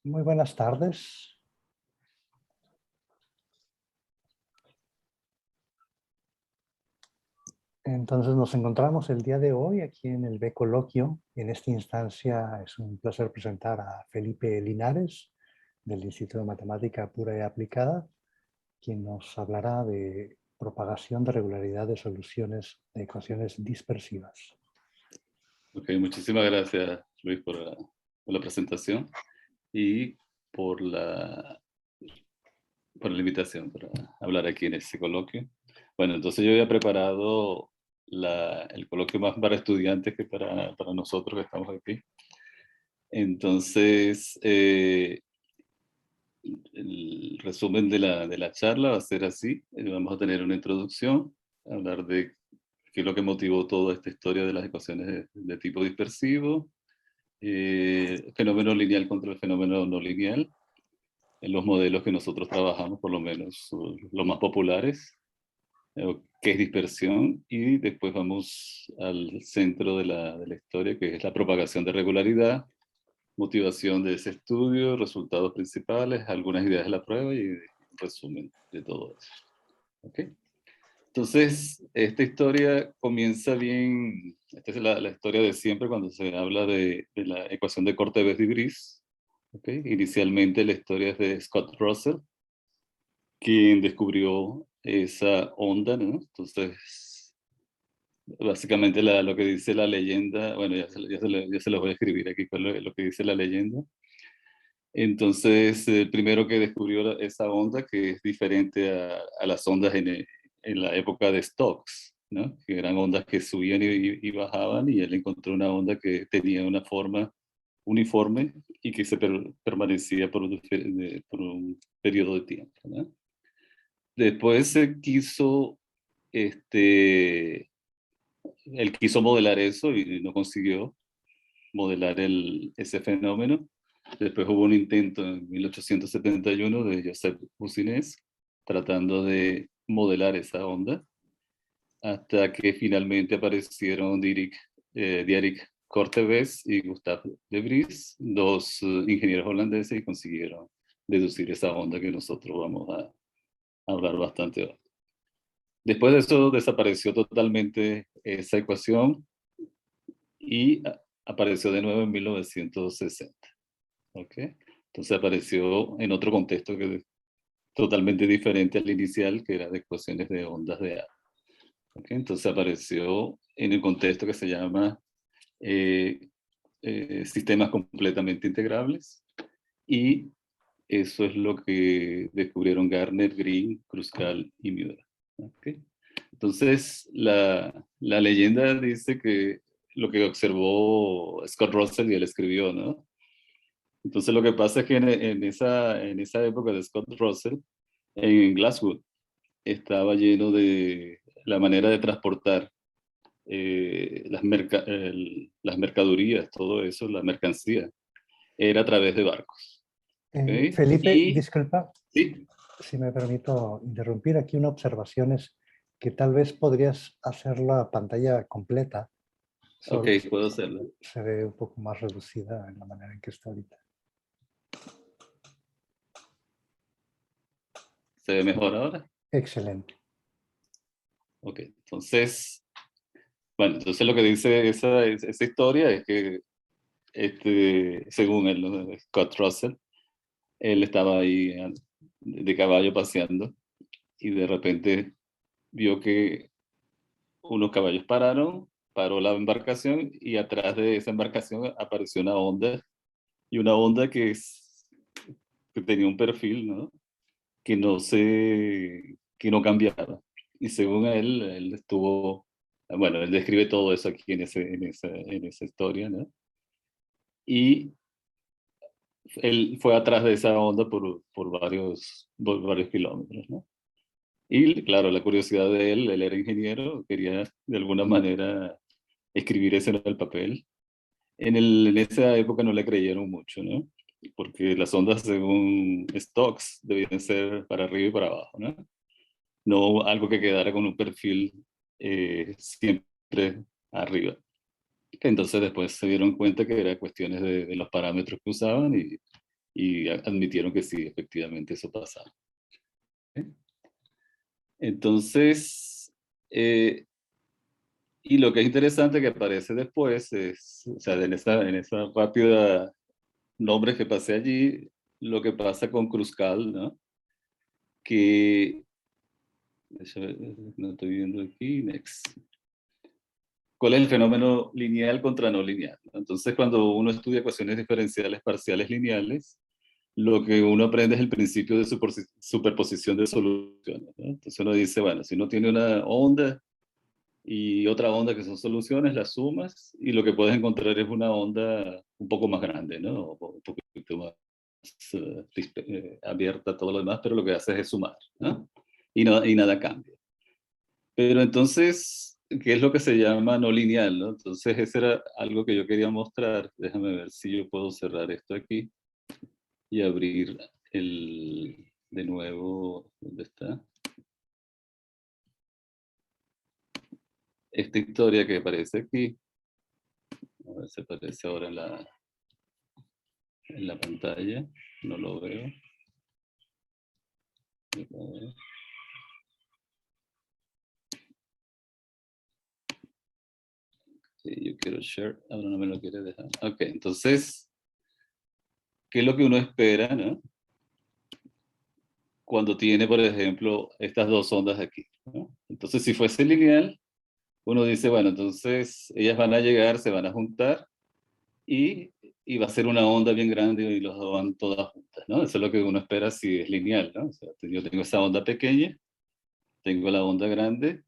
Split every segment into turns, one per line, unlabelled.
Muy buenas tardes. Entonces nos encontramos el día de hoy aquí en el B Coloquio. En esta instancia es un placer presentar a Felipe Linares del Instituto de Matemática Pura y Aplicada, quien nos hablará de propagación de regularidad de soluciones de ecuaciones dispersivas.
Ok, muchísimas gracias, Luis, por la presentación y por la, por la invitación para hablar aquí en este coloquio. Bueno, entonces yo había preparado el coloquio más para estudiantes que para nosotros que estamos aquí. Entonces, el resumen de la charla va a ser así. Vamos a tener una introducción, hablar de qué es lo que motivó toda esta historia de las ecuaciones de tipo dispersivo, fenómeno lineal contra el fenómeno no lineal, en los modelos que nosotros trabajamos, por lo menos los más populares, qué es dispersión, y después vamos al centro de la historia, que es la propagación de regularidad, motivación de ese estudio, resultados principales, algunas ideas de la prueba y un resumen de todo eso. ¿Ok? Entonces, esta historia comienza bien, esta es la historia de siempre cuando se habla de la ecuación de Cortevez-Dibris. ¿Okay? Inicialmente la historia es de Scott Russell, quien descubrió esa onda, ¿no? Entonces, básicamente lo que dice la leyenda, bueno, ya se lo voy a escribir aquí, con lo que dice la leyenda. Entonces, el primero que descubrió esa onda, que es diferente a las ondas en la época de Stokes, ¿no? Que eran ondas que subían y bajaban, y él encontró una onda que tenía una forma uniforme y que permanecía por un periodo de tiempo, ¿no? Después él quiso modelar eso y no consiguió modelar ese fenómeno. Después hubo un intento en 1871 de Joseph Boussinesq tratando de modelar esa onda, hasta que finalmente aparecieron Dierik Cortevez y Gustave de Vries, dos ingenieros holandeses, y consiguieron deducir esa onda que nosotros vamos a hablar bastante hoy. Después de eso desapareció totalmente esa ecuación y apareció de nuevo en 1960. ¿Okay? Entonces apareció en otro contexto que es totalmente diferente al inicial, que era de ecuaciones de ondas de A. ¿Okay? Entonces apareció en el contexto que se llama sistemas completamente integrables, y eso es lo que descubrieron Garner, Green, Kruskal y Müller. ¿Okay? Entonces, la leyenda dice que lo que observó Scott Russell y él escribió, ¿no? Entonces, lo que pasa es que en esa época de Scott Russell, en Glasgow, estaba lleno de la manera de transportar las mercaderías, todo eso, la mercancía, era a través de barcos. ¿Okay?
Felipe,
Y,
disculpa
sí,
si me permito interrumpir. Aquí una observación es que tal vez podrías hacer la pantalla completa.
ok, puedo hacerlo.
Se ve un poco más reducida en la manera en que está ahorita.
¿Se ve mejor ahora?
Excelente.
Ok, entonces, bueno, entonces lo que dice esa historia es que, según él, ¿no? Scott Russell, él estaba ahí de caballo paseando, y de repente vio que unos caballos paró la embarcación, y atrás de esa embarcación apareció una onda, y una onda que tenía un perfil, ¿no? Que no cambiaba. Y según él bueno, él describe todo eso aquí en esa historia, ¿no? Y él fue atrás de esa onda por varios kilómetros, ¿no? Y claro, la curiosidad de él era ingeniero, quería de alguna manera escribir eso en el papel. En esa época no le creyeron mucho, ¿no? Porque las ondas, según Stokes, debían ser para arriba y para abajo, ¿no? No algo que quedara con un perfil siempre arriba. Entonces después se dieron cuenta que eran cuestiones de los parámetros que usaban, y y admitieron que sí, efectivamente eso pasaba. ¿Okay? Entonces, y lo que es interesante que aparece después es, o sea, en esa rápida nombres que pasé allí, lo que pasa con Kruscal, ¿no? Que, no estoy viendo aquí, next. ¿Cuál es el fenómeno lineal contra no lineal? Entonces, cuando uno estudia ecuaciones diferenciales parciales lineales, lo que uno aprende es el principio de superposición de soluciones, ¿no? Entonces uno dice, bueno, si uno tiene una onda y otra onda que son soluciones, las sumas, y lo que puedes encontrar es una onda un poco más grande, ¿no? Un poquito más abierta a todo lo demás, pero lo que haces es sumar, ¿no? Y nada cambia. Pero entonces, ¿qué es lo que se llama no lineal, ¿no? Entonces, eso era algo que yo quería mostrar. Déjame ver si yo puedo cerrar esto aquí y abrir de nuevo, ¿dónde está? Esta historia que aparece aquí. A ver si aparece ahora en la pantalla. No lo veo. Sí, yo quiero share. Ahora no me lo quiere dejar. Ok, entonces, ¿qué es lo que uno espera, no? Cuando tiene, por ejemplo, estas dos ondas aquí, ¿no? Entonces, si fuese lineal, uno dice, bueno, entonces ellas van a llegar, se van a juntar y, y va a ser una onda bien grande y los dos van todas juntas, ¿no? Eso es lo que uno espera si es lineal, ¿no? O sea, yo tengo esa onda pequeña, tengo la onda grande,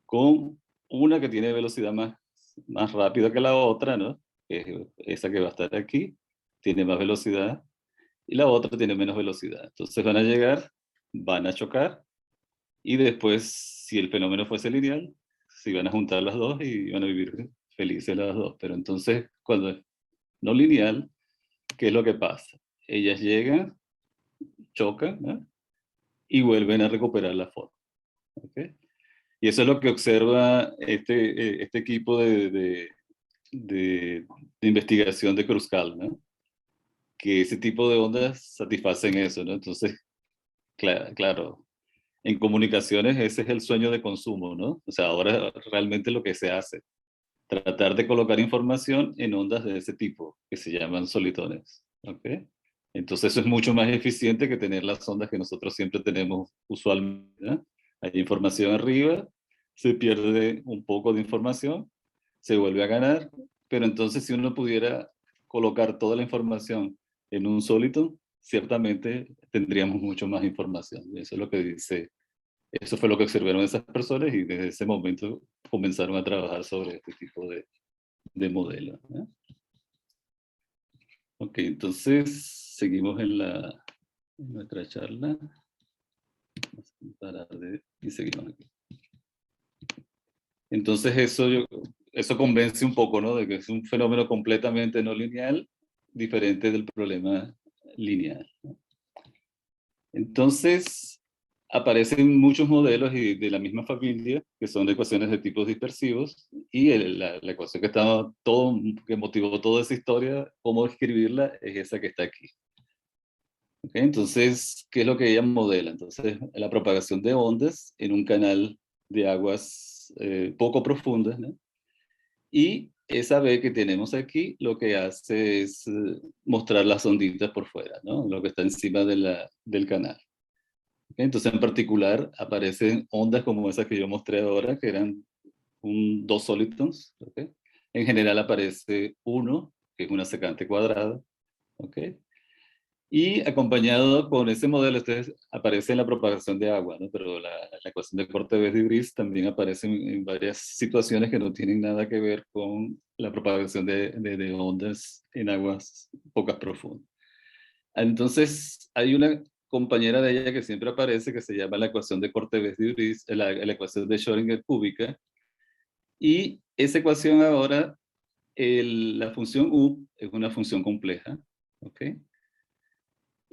con una que tiene velocidad más rápida que la otra, ¿no? Que es esa que va a estar aquí, tiene más velocidad, y la otra tiene menos velocidad. Entonces van a llegar, van a chocar, y después, si el fenómeno fuese lineal, se iban a juntar las dos y van a vivir felices las dos. Pero entonces, cuando es no lineal, ¿qué es lo que pasa? Ellas llegan, chocan, ¿no? Y vuelven a recuperar la forma. ¿Okay? Y eso es lo que observa este equipo de investigación de Kruscal, ¿no? Que ese tipo de ondas satisfacen eso, ¿no? Entonces, claro, en comunicaciones ese es el sueño de consumo, ¿no? O sea, ahora realmente lo que se hace, tratar de colocar información en ondas de ese tipo, que se llaman solitones, ¿ok? Entonces eso es mucho más eficiente que tener las ondas que nosotros siempre tenemos usualmente, ¿no? Hay información arriba, se pierde un poco de información, se vuelve a ganar, pero entonces si uno pudiera colocar toda la información en un solito, ciertamente tendríamos mucho más información. Eso es lo que dice, eso fue lo que observaron esas personas y desde ese momento comenzaron a trabajar sobre este tipo de modelo, ¿no? Ok, entonces seguimos en nuestra charla. Vamos a parar y seguimos aquí. Entonces eso convence un poco, ¿no? De que es un fenómeno completamente no lineal, diferente del problema lineal, ¿no? Entonces aparecen muchos modelos de la misma familia, que son de ecuaciones de tipos dispersivos, y la ecuación que motivó toda esa historia, cómo escribirla, es esa que está aquí. ¿Okay? Entonces, ¿qué es lo que ella modela? Entonces, la propagación de ondas en un canal de aguas poco profundas, ¿no? Y esa B que tenemos aquí lo que hace es mostrar las onditas por fuera, ¿no? Lo que está encima del canal. ¿Okay? Entonces, en particular, aparecen ondas como esas que yo mostré ahora, que eran dos solitons. ¿Okay? En general aparece uno, que es una secante cuadrada. ¿Okay? Y acompañado con ese modelo, entonces aparece la propagación de agua, ¿no? Pero la ecuación de Corte-Bess-de-Vries también aparece en varias situaciones que no tienen nada que ver con la propagación de ondas en aguas pocas profundas. Entonces, hay una compañera de ella que siempre aparece que se llama la ecuación de Corte-Bess-de-Vries, la ecuación de Schrödinger cúbica, y esa ecuación ahora, la función U es una función compleja, ¿ok?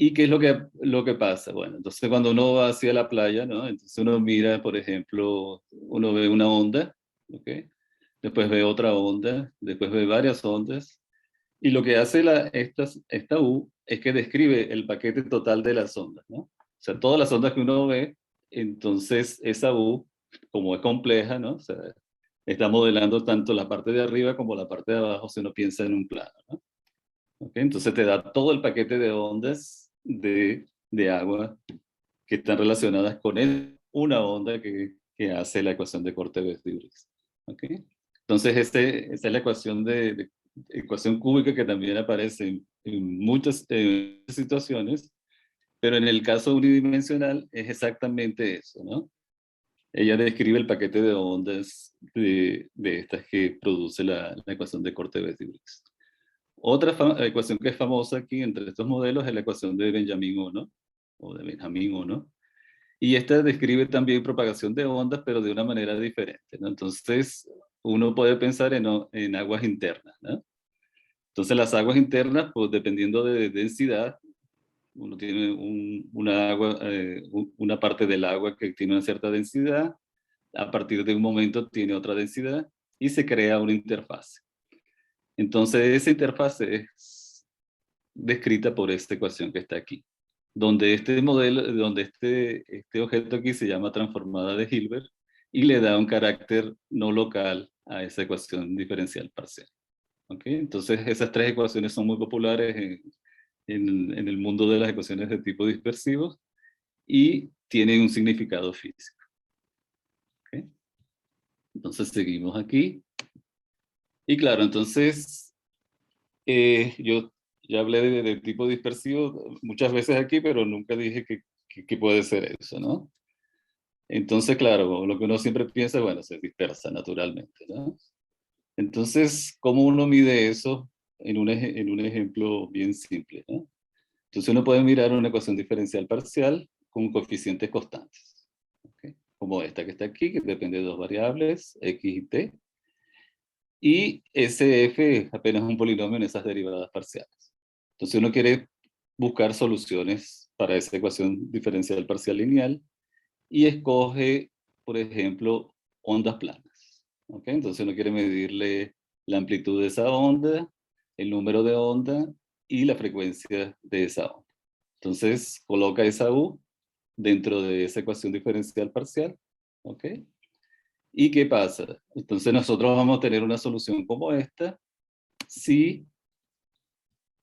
¿Y qué es lo que pasa? Bueno, entonces cuando uno va hacia la playa, ¿no? Entonces uno mira, por ejemplo, uno ve una onda, ¿ok? Después ve otra onda, después ve varias ondas, y lo que hace esta U es que describe el paquete total de las ondas, ¿no? O sea, todas las ondas que uno ve, entonces esa U, como es compleja, ¿no? O sea, está modelando tanto la parte de arriba como la parte de abajo si uno piensa en un plano, ¿no? ¿Okay? Entonces te da todo el paquete de ondas de agua que están relacionadas con una onda que hace la ecuación de Cortez-Briggs. ¿Okay? Entonces esta es la ecuación de ecuación cúbica que también aparece en muchas situaciones, pero en el caso unidimensional es exactamente eso, ¿no? Ella describe el paquete de ondas de estas que produce la ecuación de Cortez-Briggs. Otra ecuación que es famosa aquí entre estos modelos es la ecuación de Benjamin 1, o de Benjamin 1, y esta describe también propagación de ondas, pero de una manera diferente, ¿no? Entonces, uno puede pensar en aguas internas, ¿no? Entonces, las aguas internas, pues dependiendo de densidad, uno tiene una parte del agua que tiene una cierta densidad, a partir de un momento tiene otra densidad, y se crea una interfase. Entonces, esa interfase es descrita por esta ecuación que está aquí, donde este modelo, donde este objeto aquí se llama transformada de Hilbert y le da un carácter no local a esa ecuación diferencial parcial. ¿Okay? Entonces, esas tres ecuaciones son muy populares en el mundo de las ecuaciones de tipo dispersivos y tienen un significado físico. ¿Okay? Entonces, seguimos aquí. Y claro, entonces, yo ya hablé de tipo dispersivo muchas veces aquí, pero nunca dije que puede ser eso, ¿no? Entonces, claro, lo que uno siempre piensa, bueno, se dispersa naturalmente, ¿no? Entonces, ¿cómo uno mide eso en un ejemplo bien simple, ¿no? Entonces uno puede mirar una ecuación diferencial parcial con coeficientes constantes, ¿okay? Como esta que está aquí, que depende de dos variables, x y t, y SF es apenas un polinomio en esas derivadas parciales. Entonces uno quiere buscar soluciones para esa ecuación diferencial parcial lineal y escoge, por ejemplo, ondas planas. ¿Okay? Entonces uno quiere medirle la amplitud de esa onda, el número de onda y la frecuencia de esa onda. Entonces coloca esa U dentro de esa ecuación diferencial parcial. ¿Ok? ¿Y qué pasa? Entonces nosotros vamos a tener una solución como esta si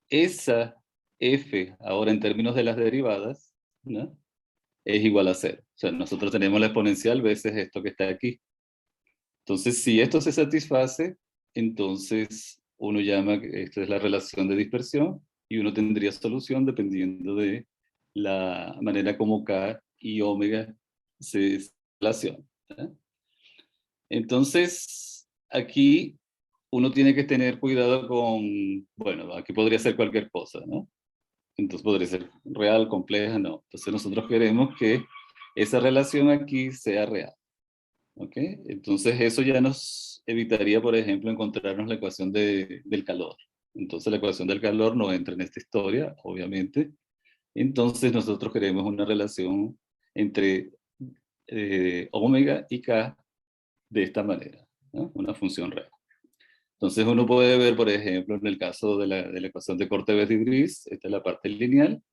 esa f, ahora en términos de las derivadas, ¿no?, es igual a 0. O sea, nosotros tenemos la exponencial veces esto que está aquí. Entonces, si esto se satisface, entonces uno llama que esta es la relación de dispersión y uno tendría solución dependiendo de la manera como K y omega se relacionan. ¿Eh? Entonces, aquí uno tiene que tener cuidado con, bueno, aquí podría ser cualquier cosa, ¿no? Entonces podría ser real, compleja, no. Entonces nosotros queremos que esa relación aquí sea real. ¿Ok? Entonces eso ya nos evitaría, por ejemplo, encontrarnos la ecuación del calor. Entonces la ecuación del calor no entra en esta historia, obviamente. Entonces nosotros queremos una relación entre omega y k de esta manera, ¿no? Una función real. Entonces uno puede ver, por ejemplo, en el caso de la ecuación de Cortez-Briggs, esta es la parte lineal,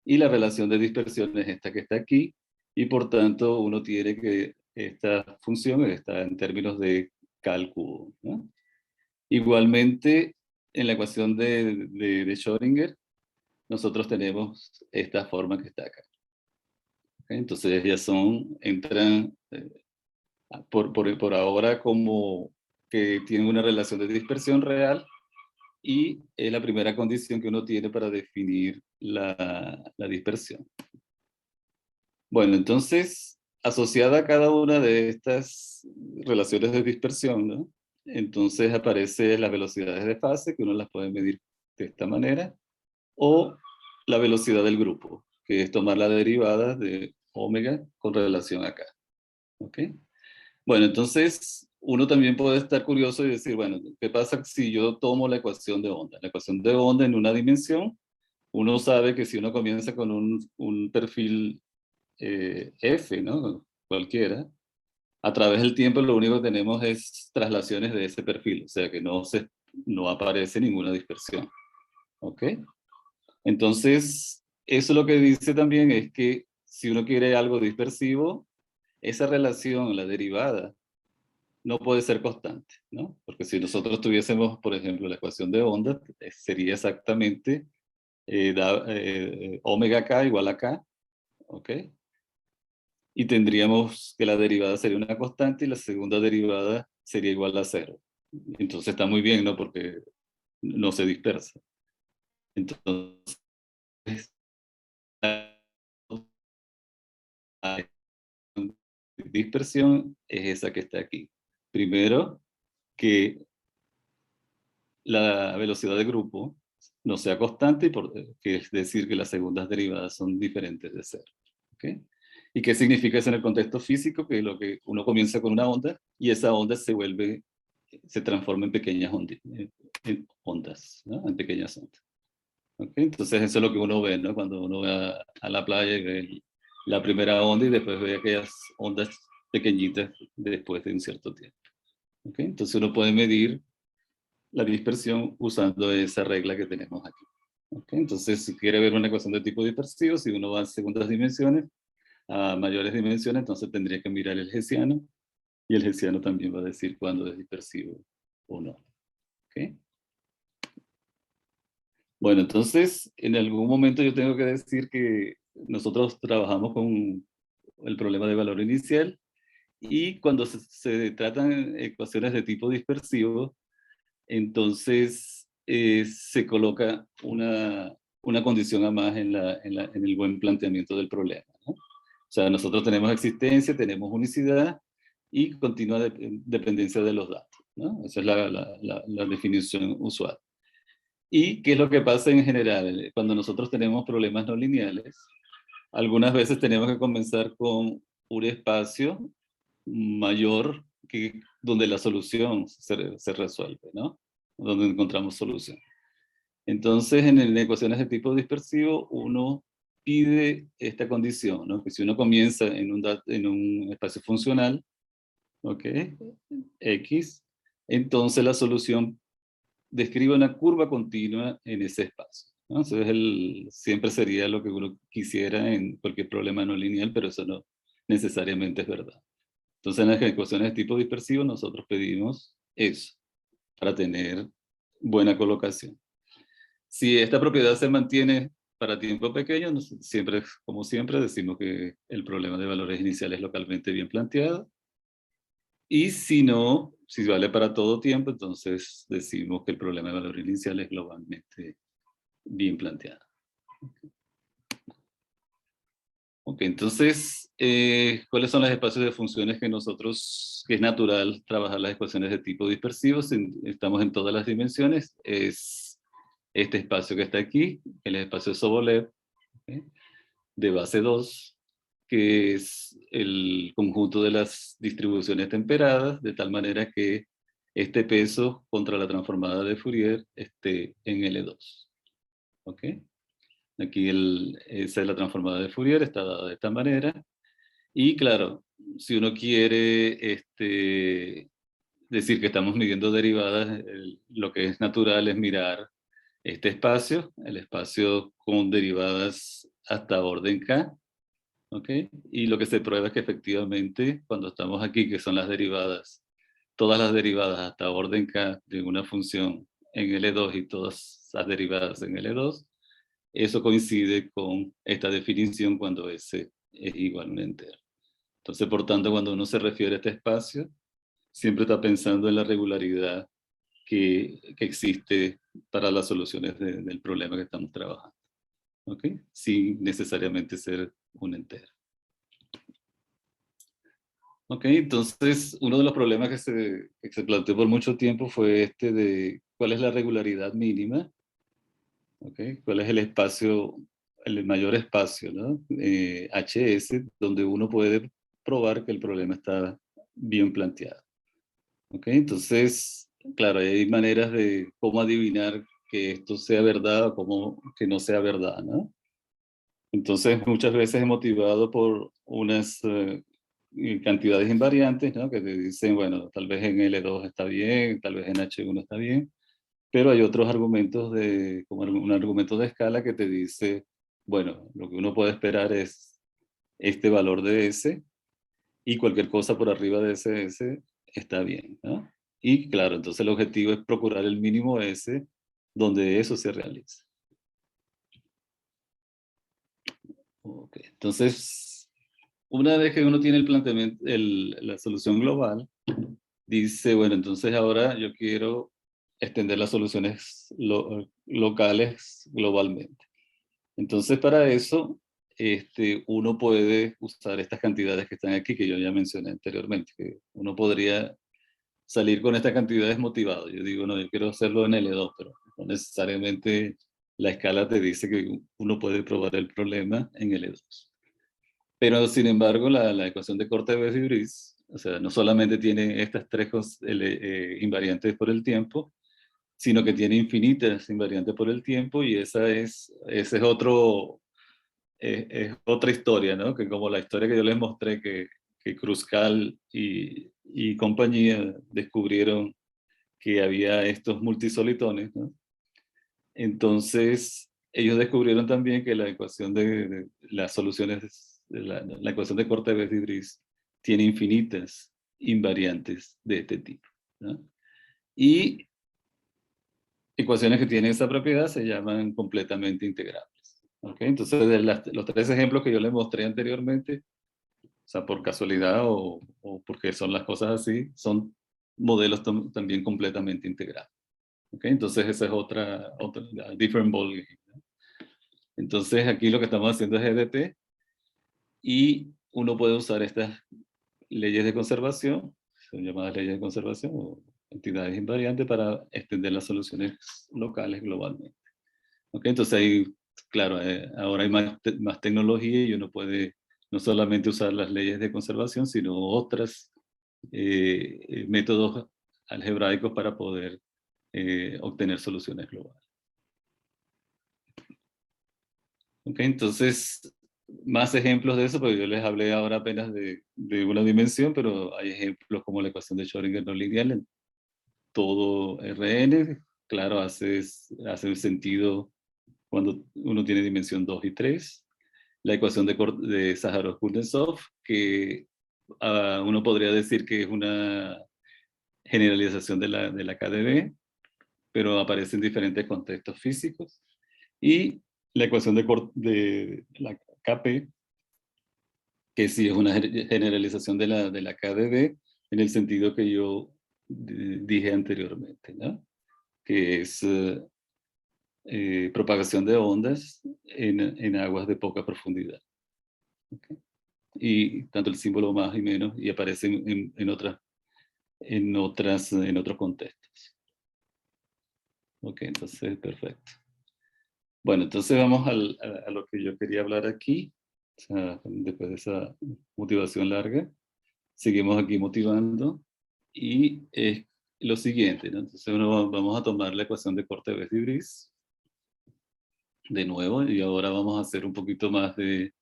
y la relación de dispersión es esta que está aquí, y por tanto uno tiene que esta función está en términos de cálculo, ¿no? Igualmente, en la ecuación de Schrödinger, nosotros tenemos esta forma que está acá. ¿Okay? Entonces ya entran por ahora como que tienen una relación de dispersión real, y es la primera condición que uno tiene para definir la dispersión. Bueno, entonces, asociada a cada una de estas relaciones de dispersión, ¿no?, entonces aparecen las velocidades de fase, que uno las puede medir de esta manera, o la velocidad del grupo, que es tomar la derivada de omega con relación a k. ¿Ok? Bueno, entonces uno también puede estar curioso y decir, bueno, ¿qué pasa si yo tomo la ecuación de onda? La ecuación de onda en una dimensión, uno sabe que si uno comienza con un perfil F, ¿no?, cualquiera, a través del tiempo lo único que tenemos es traslaciones de ese perfil, o sea que no aparece ninguna dispersión. ¿Ok? Entonces, eso lo que dice también es que si uno quiere algo dispersivo, esa relación, la derivada, no puede ser constante, ¿no? Porque si nosotros tuviésemos, por ejemplo, la ecuación de onda, sería exactamente omega k igual a k, ¿ok? Y tendríamos que la derivada sería una constante y la segunda derivada sería igual a cero. Entonces está muy bien, ¿no? Porque no se dispersa. Entonces, la dispersión es esa que está aquí. Primero, que la velocidad de grupo no sea constante, que es decir, que las segundas derivadas son diferentes de cero. ¿Okay? ¿Y qué significa eso en el contexto físico? Que lo que uno comienza con una onda y esa onda se transforma en pequeñas ondas, ¿no? En pequeñas ondas. ¿Okay? Entonces eso es lo que uno ve, ¿no? Cuando uno va a la playa y ve la primera onda y después ve aquellas ondas pequeñitas después de un cierto tiempo. ¿Okay? Entonces uno puede medir la dispersión usando esa regla que tenemos aquí. ¿Okay? Entonces, si quiere ver una ecuación de tipo dispersivo, si uno va a segundas dimensiones, a mayores dimensiones, entonces tendría que mirar el hessiano, y el hessiano también va a decir cuándo es dispersivo o no. ¿Okay? Bueno, entonces, en algún momento yo tengo que decir que nosotros trabajamos con el problema de valor inicial, y cuando se tratan ecuaciones de tipo dispersivo, entonces se coloca una condición a más en el buen planteamiento del problema, ¿no? O sea, nosotros tenemos existencia, tenemos unicidad y continua dependencia de los datos, ¿no? Esa es la definición usual. ¿Y qué es lo que pasa en general? Cuando nosotros tenemos problemas no lineales, algunas veces tenemos que comenzar con un espacio mayor que donde la solución se resuelve, ¿no? Donde encontramos solución. Entonces, en ecuaciones de tipo dispersivo, uno pide esta condición, ¿no? Que si uno comienza en un espacio funcional, ¿ok? X, entonces la solución describe una curva continua en ese espacio, ¿no? Entonces, siempre sería lo que uno quisiera en cualquier problema no lineal, pero eso no necesariamente es verdad. Entonces, en las ecuaciones de tipo dispersivo, nosotros pedimos eso, para tener buena colocación. Si esta propiedad se mantiene para tiempo pequeño, siempre, como siempre, decimos que el problema de valores iniciales es localmente bien planteado. Y si no, si vale para todo tiempo, entonces decimos que el problema de valor inicial es globalmente bien planteado. Ok, entonces, ¿cuáles son los espacios de funciones que es natural trabajar las ecuaciones de tipo dispersivo? Estamos en todas las dimensiones. Es este espacio que está aquí, el espacio de Sobolev, ¿ok? De base 2, que es el conjunto de las distribuciones temperadas, de tal manera que este peso contra la transformada de Fourier esté en L2. ¿Ok? Aquí esa es la transformada de Fourier, está dada de esta manera. Y claro, si uno quiere decir que estamos midiendo derivadas, lo que es natural es mirar este espacio, el espacio con derivadas hasta orden k, ¿ok? Y lo que se prueba es que efectivamente cuando estamos aquí, que son las derivadas, todas las derivadas hasta orden k de una función en L2 y todas las derivadas en L2, eso coincide con esta definición cuando S es igual a un entero. Entonces, por tanto, cuando uno se refiere a este espacio, siempre está pensando en la regularidad que existe para las soluciones del problema que estamos trabajando. ¿Ok? Sin necesariamente ser un entero. Ok, entonces uno de los problemas que se planteó por mucho tiempo fue este de cuál es la regularidad mínima, ¿ok? ¿Cuál es el espacio, el mayor espacio, ¿no? HS, donde uno puede probar que el problema está bien planteado. ¿Ok? Entonces, claro, hay maneras de cómo adivinar que esto sea verdad o cómo que no sea verdad, ¿no? Entonces, muchas veces es motivado por unas cantidades invariantes, ¿no? Que te dicen, bueno, tal vez en L2 está bien, tal vez en H1 está bien, Pero hay otros argumentos como un argumento de escala que te dice, bueno, lo que uno puede esperar es este valor de S, y cualquier cosa por arriba de ese S está bien, ¿no? Y claro, entonces el objetivo es procurar el mínimo S donde eso se realice. Okay. Entonces, una vez que uno tiene el planteamiento, la solución global, dice, bueno, entonces ahora yo quiero extender las soluciones locales globalmente. Entonces, para eso, uno puede usar estas cantidades que están aquí, que yo ya mencioné anteriormente, que uno podría salir con estas cantidades motivado. Yo digo, no, yo quiero hacerlo en L2, pero no necesariamente la escala te dice que uno puede probar el problema en L2. Pero, sin embargo, la ecuación de Cortez-Weisbris, o sea, no solamente tiene estas tres invariantes por el tiempo, sino que tiene infinitas invariantes por el tiempo, y ese es otra historia, ¿no? Que como la historia que yo les mostré, que Kruskal y compañía descubrieron que había estos multisolitones, ¿no? Entonces, ellos descubrieron también que la ecuación de las soluciones, la ecuación de Cortez-Weisbris tiene infinitas invariantes de este tipo, ¿no? Y ecuaciones que tienen esa propiedad se llaman completamente integrables. ¿Okay? Entonces, los tres ejemplos que yo les mostré anteriormente, o sea, por casualidad o porque son las cosas así, son modelos también completamente integrables. ¿Okay? Entonces, esa es otra different ballgame, ¿no? Entonces, aquí lo que estamos haciendo es EDT, y uno puede usar estas leyes de conservación, son llamadas leyes de conservación o entidades invariantes, para extender las soluciones locales globalmente. ¿Okay? Entonces ahí, claro, ahora hay más tecnología, y uno puede no solamente usar las leyes de conservación, sino otros métodos algebraicos para poder obtener soluciones globales. ¿Okay? Entonces, más ejemplos de eso, porque yo les hablé ahora apenas de una dimensión, pero hay ejemplos como la ecuación de Schrödinger no lineal en todo Rn. Claro, hace sentido cuando uno tiene dimensión 2 y 3. La ecuación de Sájarov-Kuznetsov, que uno podría decir que es una generalización de la KdV, pero aparece en diferentes contextos físicos. Y la ecuación de la Kp, que sí es una generalización de la KdV, en el sentido que yo dije anteriormente, ¿no? Que es propagación de ondas en aguas de poca profundidad. ¿Okay? Y tanto el símbolo más y menos, y aparece en otros contextos. Ok, entonces, perfecto. Bueno, entonces vamos a lo que yo quería hablar aquí. O sea, después de esa motivación larga, seguimos aquí motivando, y es lo siguiente, ¿no? Entonces vamos a tomar la ecuación de Cortez-Weisbris de nuevo, y ahora vamos a hacer un poquito más de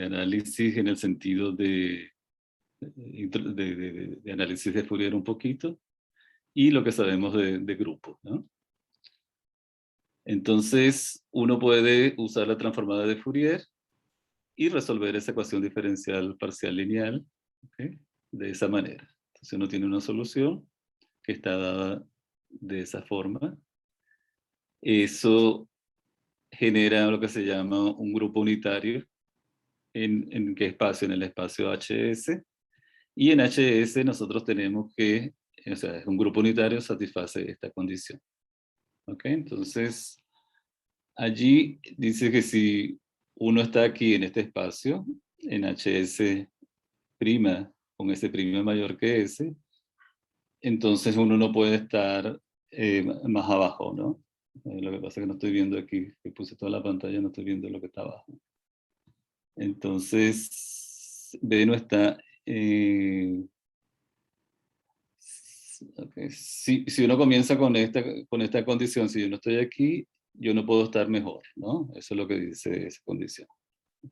análisis en el sentido de análisis de Fourier un poquito, y lo que sabemos de grupos, ¿no? Entonces, uno puede usar la transformada de Fourier y resolver esa ecuación diferencial parcial lineal, ¿okay? De esa manera. Entonces, uno tiene una solución que está dada de esa forma. Eso genera lo que se llama un grupo unitario. ¿En qué espacio? En el espacio HS. Y en HS nosotros tenemos que, o sea, es un grupo unitario, satisface esta condición. ¿Ok? Entonces, allí dice que si uno está aquí en este espacio, en HS' con S' mayor que S, entonces uno no puede estar más abajo, ¿no? Lo que pasa es que no estoy viendo aquí, que puse toda la pantalla, no estoy viendo lo que está abajo. Entonces, B no está... okay. Si uno comienza con esta condición, si yo no estoy aquí, yo no puedo estar mejor, ¿no? Eso es lo que dice esa condición.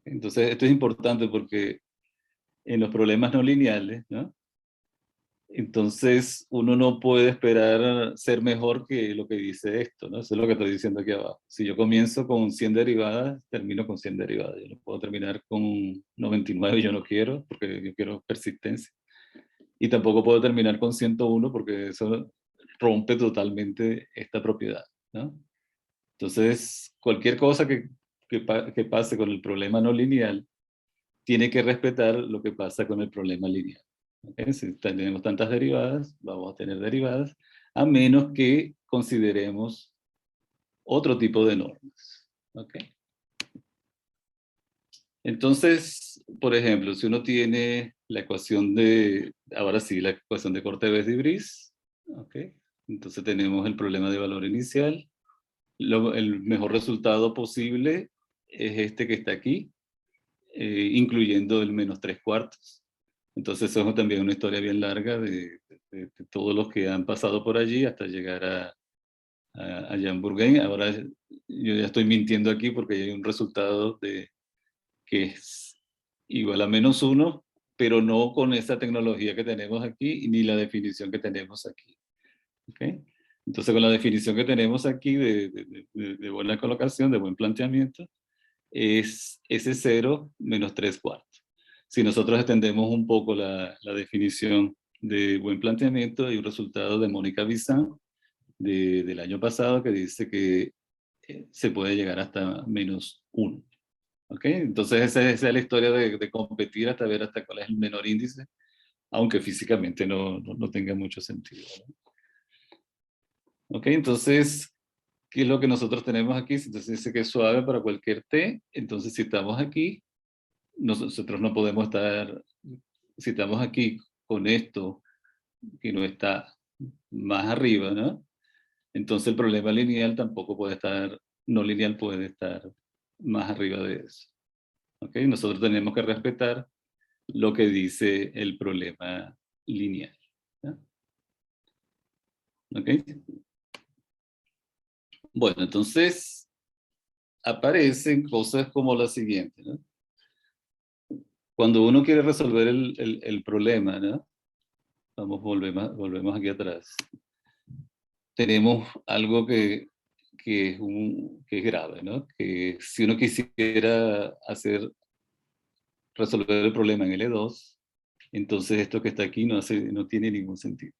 Entonces, esto es importante porque en los problemas no lineales, ¿no? Entonces, uno no puede esperar ser mejor que lo que dice esto, ¿no? Eso es lo que estoy diciendo aquí abajo. Si yo comienzo con 100 derivadas, termino con 100 derivadas. Yo no puedo terminar con 99, yo no quiero, porque yo quiero persistencia. Y tampoco puedo terminar con 101 porque eso rompe totalmente esta propiedad, ¿no? Entonces, cualquier cosa que pase con el problema no lineal tiene que respetar lo que pasa con el problema lineal. ¿Okay? Si tenemos tantas derivadas, vamos a tener derivadas, a menos que consideremos otro tipo de normas. ¿Okay? Entonces, por ejemplo, si uno tiene la ecuación de, ahora sí, la ecuación de Cortès-Bris, ¿okay? Entonces tenemos el problema de valor inicial. El mejor resultado posible es este que está aquí, incluyendo el -3/4. Entonces eso es también una historia bien larga de todos los que han pasado por allí hasta llegar a Jan Bourgain. Ahora yo ya estoy mintiendo aquí porque hay un resultado que es igual a -1, pero no con esa tecnología que tenemos aquí, ni la definición que tenemos aquí. ¿Okay? Entonces, con la definición que tenemos aquí de buena colocación, de buen planteamiento, es S0 -3/4. Si nosotros extendemos un poco la definición de buen planteamiento, hay un resultado de Mónica Bizan del año pasado que dice que se puede llegar hasta -1. ¿Okay? Entonces esa es la historia de competir hasta ver hasta cuál es el menor índice, aunque físicamente no tenga mucho sentido, ¿no? ¿Okay? Entonces, ¿qué es lo que nosotros tenemos aquí? Entonces dice que es suave para cualquier T, entonces si estamos aquí, nosotros no podemos estar, si estamos aquí con esto, que no está más arriba, ¿no? Entonces el problema lineal tampoco puede estar, no lineal puede estar más arriba de eso. ¿Ok? Nosotros tenemos que respetar lo que dice el problema lineal. ¿No? ¿Ok? Bueno, entonces aparecen cosas como la siguiente, ¿no? Cuando uno quiere resolver el problema, ¿no? Volvemos aquí atrás. Tenemos algo que es grave, ¿no? Que si uno quisiera resolver el problema en L2, entonces esto que está aquí no tiene ningún sentido.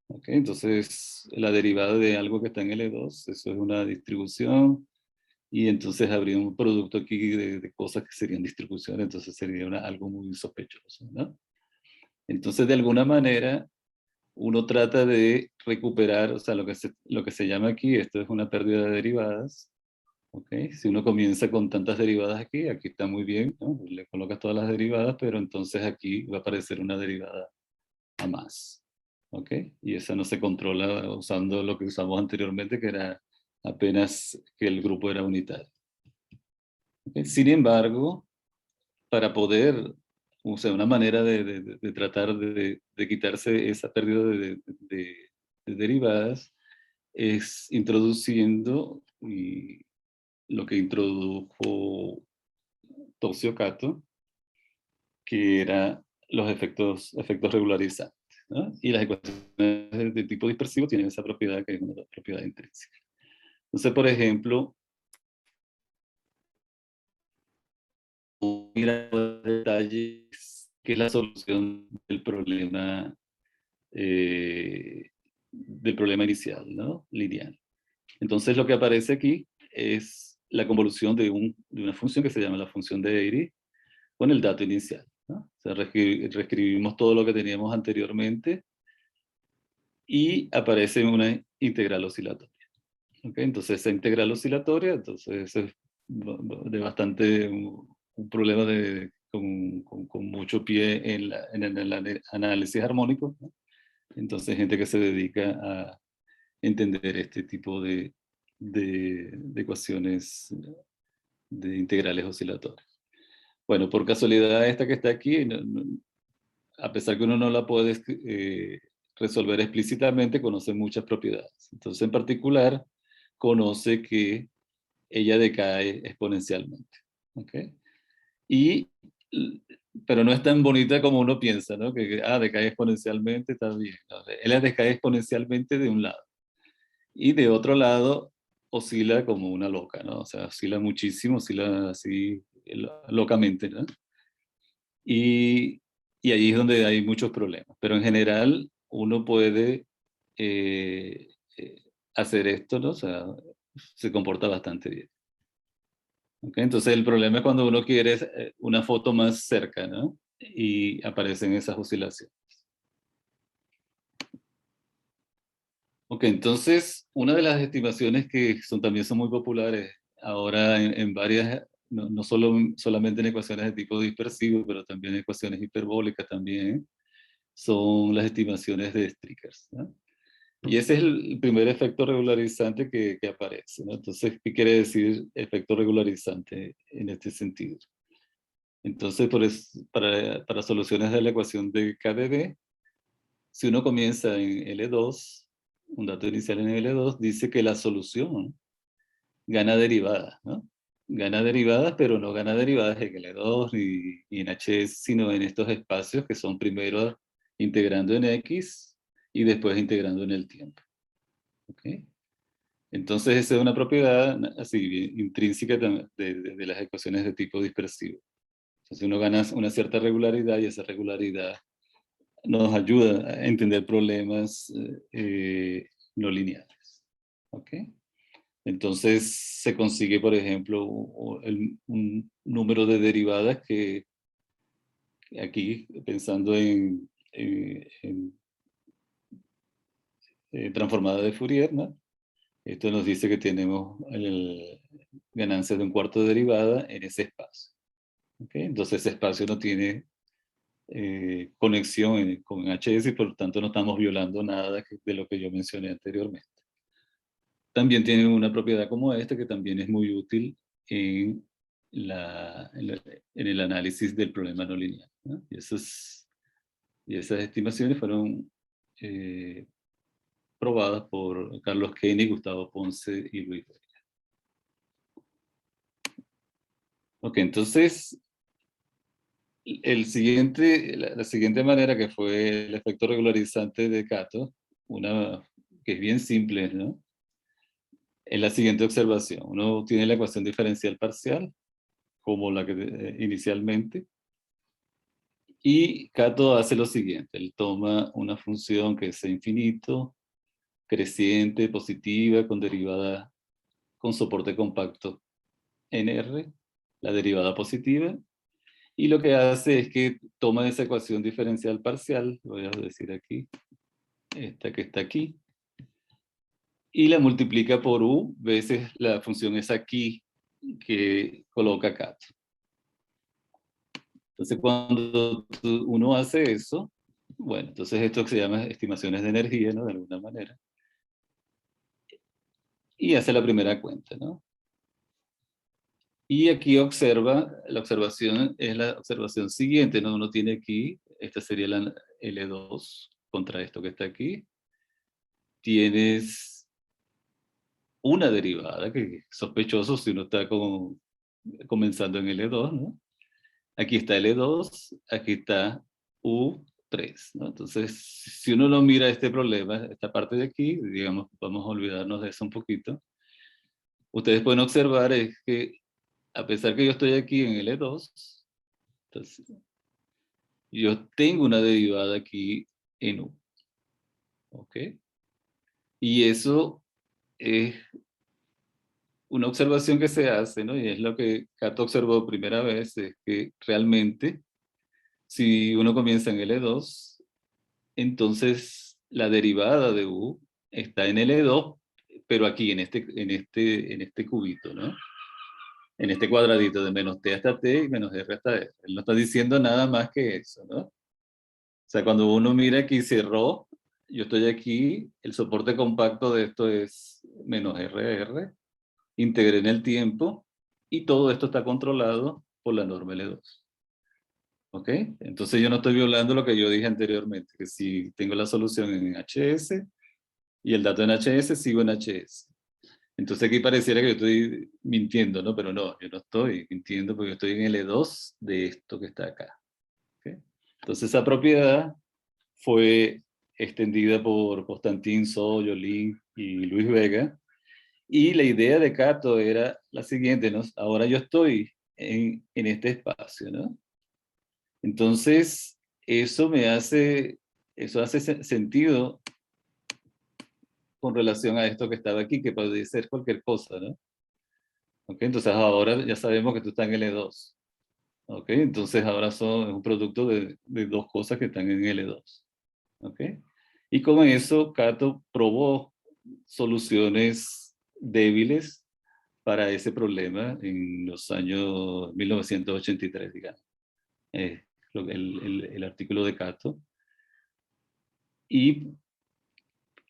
¿Okay? Entonces, la derivada de algo que está en L2, eso es una distribución, y entonces habría un producto aquí de cosas que serían distribuciones, entonces sería algo muy sospechoso, ¿no? Entonces, de alguna manera, uno trata de recuperar, o sea, lo que se llama aquí, esto es una pérdida de derivadas, ¿ok? Si uno comienza con tantas derivadas aquí está muy bien, ¿no? Le colocas todas las derivadas, pero entonces aquí va a aparecer una derivada a más, ¿ok? Y esa no se controla usando lo que usamos anteriormente, que era apenas que el grupo era unitario. ¿Okay? Sin embargo, para poder, o sea, una manera de tratar de quitarse esa pérdida de derivadas es introduciendo lo que introdujo Toshio Kato, que era los efectos regularizantes, ¿no? Y las ecuaciones de tipo dispersivo tienen esa propiedad que es una propiedad intrínseca. Entonces, por ejemplo, mira los detalles, que es la solución del problema inicial, ¿no? Lineal. Entonces, lo que aparece aquí es la convolución de una función que se llama la función de Airy con el dato inicial, ¿no? O sea, reescribimos todo lo que teníamos anteriormente y aparece una integral oscilatoria. ¿Okay? Entonces, esa integral oscilatoria, entonces es de bastante un problema con mucho pie en el análisis armónico, ¿no? Entonces, gente que se dedica a entender este tipo de ecuaciones de integrales oscilatorias. Bueno, por casualidad esta que está aquí, a pesar que uno no la puede resolver explícitamente, conoce muchas propiedades. Entonces, en particular, conoce que ella decae exponencialmente. ¿Okay? Y pero no es tan bonita como uno piensa, ¿no? Decae exponencialmente, está bien. No, él decae exponencialmente de un lado. Y de otro lado, oscila como una loca, ¿no? O sea, oscila muchísimo, oscila así locamente, ¿no? Y, y ahí es donde hay muchos problemas. Pero en general, uno puede eh, eh, hacer esto, ¿no? O sea, se comporta bastante bien. ¿Ok? Entonces el problema es cuando uno quiere una foto más cerca, ¿no? Y aparecen esas oscilaciones. Ok, entonces una de las estimaciones que también son muy populares ahora en varias, no solamente en ecuaciones de tipo dispersivo, pero también en ecuaciones hiperbólicas también, son las estimaciones de Strickers, ¿no? Y ese es el primer efecto regularizante que aparece, ¿no? Entonces, ¿qué quiere decir efecto regularizante en este sentido? Entonces, para soluciones de la ecuación de KdV, si uno comienza en L2, un dato inicial en L2, dice que la solución gana derivadas, ¿no? Gana derivadas, pero no gana derivadas en L2 ni en HS, sino en estos espacios que son primero integrando en X y después integrando en el tiempo. ¿Ok? Entonces, esa es una propiedad así intrínseca de las ecuaciones de tipo dispersivo. Entonces, uno gana una cierta regularidad y esa regularidad nos ayuda a entender problemas no lineales. ¿Ok? Entonces se consigue, por ejemplo, un número de derivadas que aquí, pensando en transformada de Fourier, ¿no? Esto nos dice que tenemos ganancia de un cuarto de derivada en ese espacio. ¿Ok? Entonces ese espacio no tiene conexión con HS y por lo tanto no estamos violando nada de lo que yo mencioné anteriormente. También tiene una propiedad como esta que también es muy útil en, en el análisis del problema no lineal, ¿no? Y esas estimaciones fueron probadas por Carlos Koenig, Gustavo Ponce y Luis Borges. Ok, entonces la siguiente manera que fue el efecto regularizante de Kato, una que es bien simple, ¿no? Es la siguiente observación. Uno tiene la ecuación diferencial parcial, como la que inicialmente, y Kato hace lo siguiente. Él toma una función que es infinito, creciente, positiva, con derivada con soporte compacto en R, la derivada positiva, y lo que hace es que toma esa ecuación diferencial parcial, voy a decir aquí, esta que está aquí, y la multiplica por u veces la función es aquí que coloca Kato. Entonces, cuando uno hace eso, bueno, entonces esto se llama estimaciones de energía, ¿no? De alguna manera. Y hace la primera cuenta, ¿no? Y aquí observa, la observación es la observación siguiente, ¿no? Uno tiene aquí, esta sería la L2 contra esto que está aquí. Tienes una derivada, que es sospechoso si uno está comenzando en L2, ¿no? Aquí está L2, aquí está U3, ¿no? Entonces, si uno no mira este problema, esta parte de aquí, digamos, vamos a olvidarnos de eso un poquito. Ustedes pueden observar es que, a pesar que yo estoy aquí en L2, entonces, yo tengo una derivada aquí en U, ¿ok? Y eso es una observación que se hace, ¿no? Y es lo que Cato observó primera vez, es que realmente, si uno comienza en L2, entonces la derivada de U está en L2, pero aquí en este cubito, ¿no? En este cuadradito de menos t hasta t y menos r hasta r. Él no está diciendo nada más que eso, ¿no? O sea, cuando uno mira aquí cerró, yo estoy aquí, el soporte compacto de esto es menos RR, integré en el tiempo, y todo esto está controlado por la norma L2. ¿Ok? Entonces yo no estoy violando lo que yo dije anteriormente, que si tengo la solución en HS y el dato en HS, sigo en HS. Entonces aquí pareciera que yo estoy mintiendo, ¿no? Pero no, yo no estoy mintiendo porque yo estoy en L2 de esto que está acá. Entonces esa propiedad fue extendida por Constantin So, Jolin y Luis Vega. Y la idea de Cato era la siguiente, ¿no? Ahora yo estoy en este espacio, ¿no? Entonces, eso hace sentido con relación a esto que estaba aquí, que puede ser cualquier cosa, ¿no? ¿Ok? Entonces ahora ya sabemos que tú estás en L2. ¿Ok? Entonces ahora es un producto de dos cosas que están en L2. ¿Ok? Y con eso Cato probó soluciones débiles para ese problema en los años 1983, digamos. El artículo de Cato. Y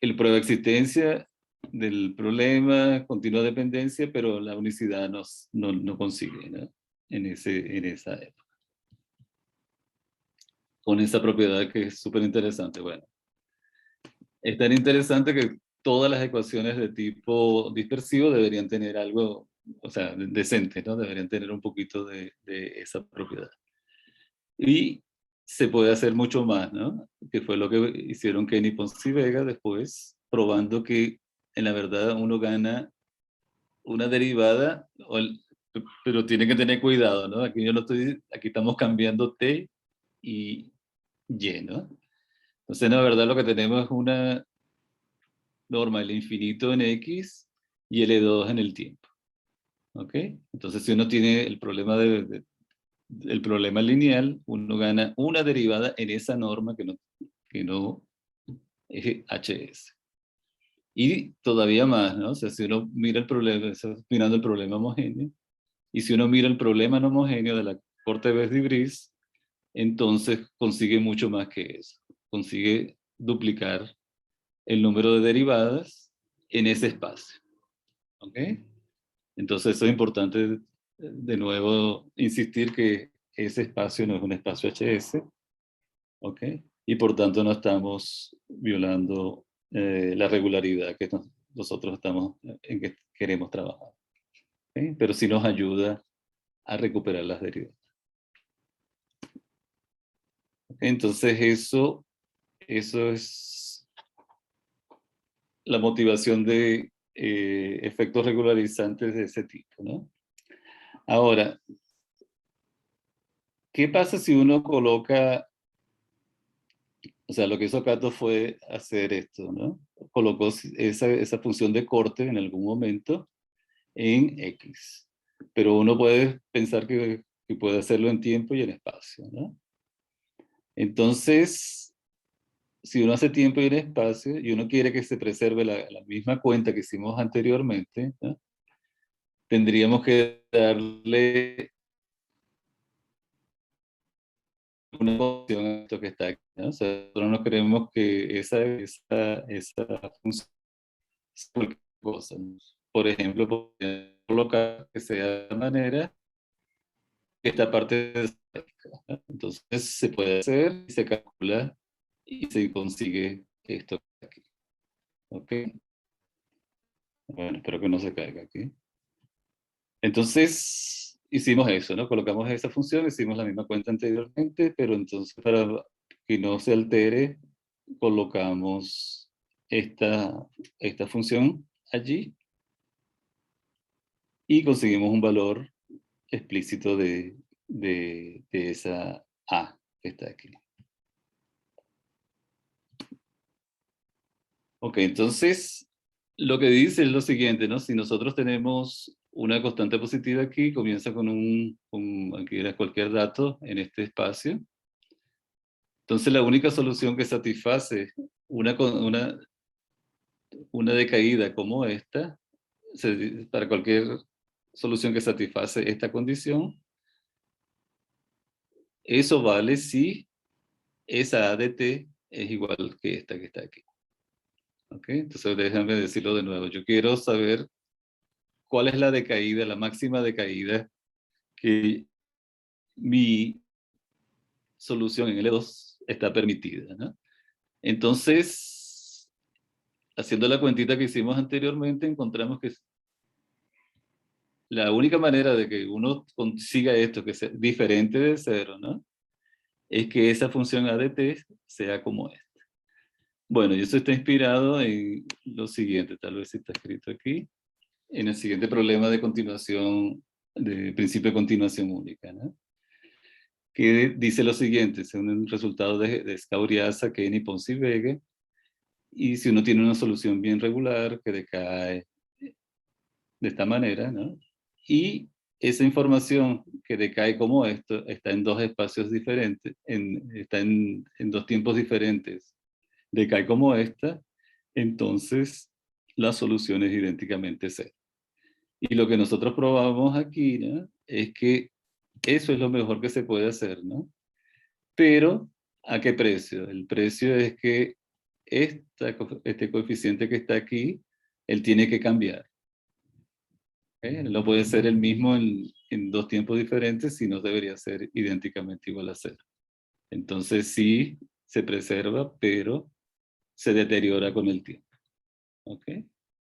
el prueba de existencia del problema, continua dependencia, pero la unicidad no consigue, ¿no? En esa época. Con esa propiedad que es súper interesante. Bueno, es tan interesante que todas las ecuaciones de tipo dispersivo deberían tener algo, o sea, decente, ¿no? Deberían tener un poquito de esa propiedad. Y se puede hacer mucho más, ¿no? Que fue lo que hicieron Kenny, Pons y Vega después, probando que en la verdad uno gana una derivada, pero tiene que tener cuidado, ¿no? Aquí estamos cambiando t y y, ¿no? Entonces, en la verdad, lo que tenemos es una norma del infinito en x y L2 en el tiempo. ¿Ok? Entonces, si uno tiene el problema el problema lineal, uno gana una derivada en esa norma que no es HS. Y todavía más, ¿no? O sea, si uno mira el problema, está mirando el problema homogéneo, y si uno mira el problema no homogéneo de la corte Bess-Divris, entonces consigue mucho más que eso. Consigue duplicar el número de derivadas en ese espacio. ¿Ok? Entonces eso es importante de nuevo insistir que ese espacio no es un espacio HS. ¿Ok? Y por tanto no estamos violando la regularidad que nosotros estamos en que queremos trabajar. ¿Ok? Pero sí nos ayuda a recuperar las derivadas. ¿Ok? Entonces eso es la motivación de efectos regularizantes de ese tipo, ¿no? Ahora, ¿qué pasa si uno coloca, o sea, lo que hizo Cato fue hacer esto, ¿no? Colocó esa función de corte en algún momento en X, pero uno puede pensar que puede hacerlo en tiempo y en espacio, ¿no? Entonces, si uno hace tiempo y en espacio y uno quiere que se preserve la misma cuenta que hicimos anteriormente, ¿no? Tendríamos que darle una función a esto que está aquí, ¿no? O sea, nosotros no queremos que esa función sea cualquier cosa, ¿no? Por ejemplo, podemos colocar que sea de la manera que esta parte es estática, ¿no? Entonces se puede hacer y se calcula y se consigue esto aquí. ¿Ok? Bueno, espero que no se caiga aquí. Entonces hicimos eso, ¿no? Colocamos esa función, hicimos la misma cuenta anteriormente, pero entonces para que no se altere, colocamos esta función allí y conseguimos un valor explícito de esa A que está aquí. Ok, entonces lo que dice es lo siguiente, ¿no? Si nosotros tenemos una constante positiva aquí, comienza con aquí era cualquier dato en este espacio. Entonces la única solución que satisface una, una decaída como esta, para cualquier solución que satisface esta condición, eso vale si esa A de t es igual que esta que está aquí. ¿Ok? Entonces déjame decirlo de nuevo. Yo quiero saber cuál es la decaída, la máxima decaída que mi solución en L2 está permitida, ¿no? Entonces, haciendo la cuentita que hicimos anteriormente, encontramos que la única manera de que uno consiga esto, que sea diferente de cero, ¿no? es que esa función a de t sea como esta. Bueno, y eso está inspirado en lo siguiente, tal vez está escrito aquí, en el siguiente problema de continuación, de principio de continuación única, ¿no? Que dice lo siguiente, es un resultado de Scauriasa, Kane y Pons y Vega, y si uno tiene una solución bien regular que decae de esta manera, ¿no? Y esa información que decae como esto está en dos espacios diferentes, está en dos tiempos diferentes, decae como esta, entonces la solución es idénticamente cero. Y lo que nosotros probamos aquí, ¿no? Es que eso es lo mejor que se puede hacer, ¿no? Pero, ¿a qué precio? El precio es que este coeficiente que está aquí, él tiene que cambiar. No puede ser el mismo en dos tiempos diferentes, si no debería ser idénticamente igual a cero. Entonces sí se preserva, pero se deteriora con el tiempo. ¿Ok?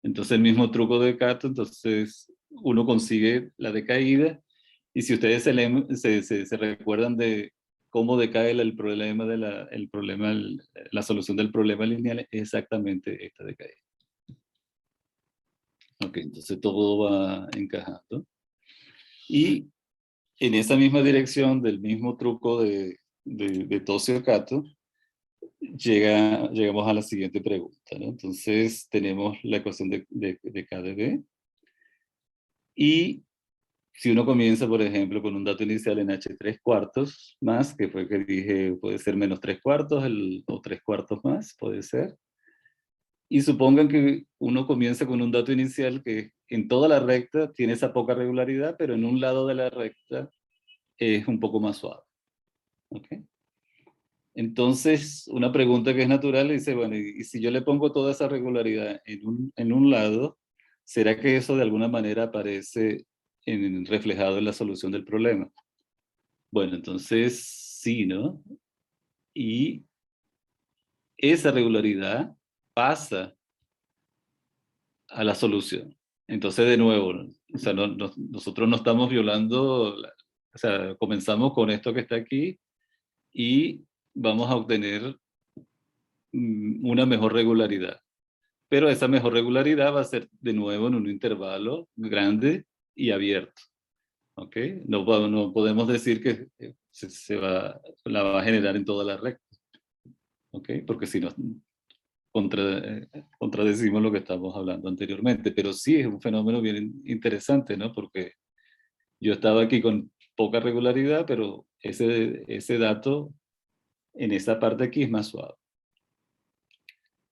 Entonces el mismo truco de Cato, entonces uno consigue la decaída, y si ustedes se recuerdan de cómo decae el problema la solución del problema lineal, es exactamente esta decaída. Ok, entonces todo va encajando. Y en esa misma dirección del mismo truco de Tocio Cato, llegamos a la siguiente pregunta, ¿no? Entonces tenemos la ecuación de KdB, y si uno comienza, por ejemplo, con un dato inicial en h3/4 más, que fue que dije, puede ser menos 3/4 o 3/4 más, puede ser. Y supongan que uno comienza con un dato inicial que en toda la recta tiene esa poca regularidad, pero en un lado de la recta es un poco más suave. ¿Ok? Entonces, una pregunta que es natural dice, bueno, y si yo le pongo toda esa regularidad en un lado, ¿será que eso de alguna manera aparece reflejado en la solución del problema? Bueno, entonces sí, ¿no? Y esa regularidad pasa a la solución. Entonces, de nuevo, ¿no? O sea, nosotros no estamos violando, o sea, comenzamos con esto que está aquí y vamos a obtener una mejor regularidad. Pero esa mejor regularidad va a ser de nuevo en un intervalo grande y abierto. ¿Ok? No podemos decir que la va a generar en toda la recta. ¿Ok? Porque si no, contradecimos lo que estamos hablando anteriormente. Pero sí es un fenómeno bien interesante, ¿no? Porque yo estaba aquí con poca regularidad, pero ese dato en esa parte aquí es más suave.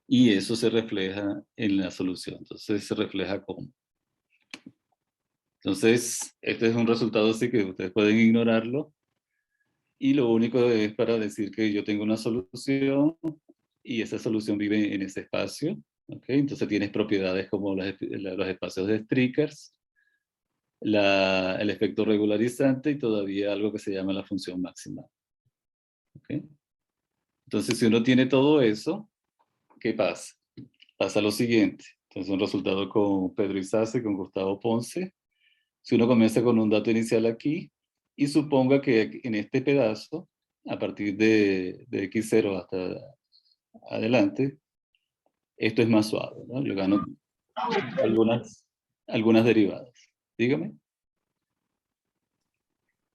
Y eso se refleja en la solución. Entonces se refleja como. Entonces, este es un resultado así que ustedes pueden ignorarlo. Y lo único es para decir que yo tengo una solución y esa solución vive en ese espacio. ¿Okay? Entonces tienes propiedades como los espacios de Strikers, el efecto regularizante y todavía algo que se llama la función máxima. ¿Okay? Entonces, si uno tiene todo eso, ¿qué pasa? Pasa lo siguiente. Entonces, un resultado con Pedro Isace, con Gustavo Ponce. Si uno comienza con un dato inicial aquí y suponga que en este pedazo, a partir de x0 hasta adelante, esto es más suave, ¿no? Yo gano algunas derivadas. Dígame.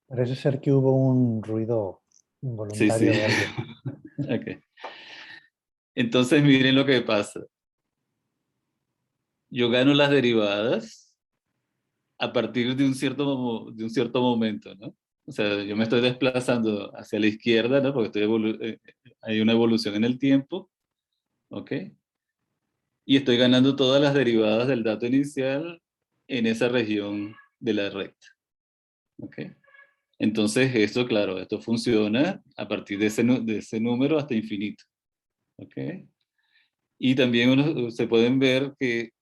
Parece ser que hubo un ruido
Sí,
involuntario
sí.
de alguien.
Okay. Entonces, miren lo que pasa. Yo gano las derivadas a partir de un cierto momento, ¿no? O sea, yo me estoy desplazando hacia la izquierda, ¿no? Porque hay una evolución en el tiempo, ¿ok? Y estoy ganando todas las derivadas del dato inicial en esa región de la recta, ¿ok? Entonces, esto, claro, esto funciona a partir de ese número hasta infinito, ¿ok? Y también se pueden ver que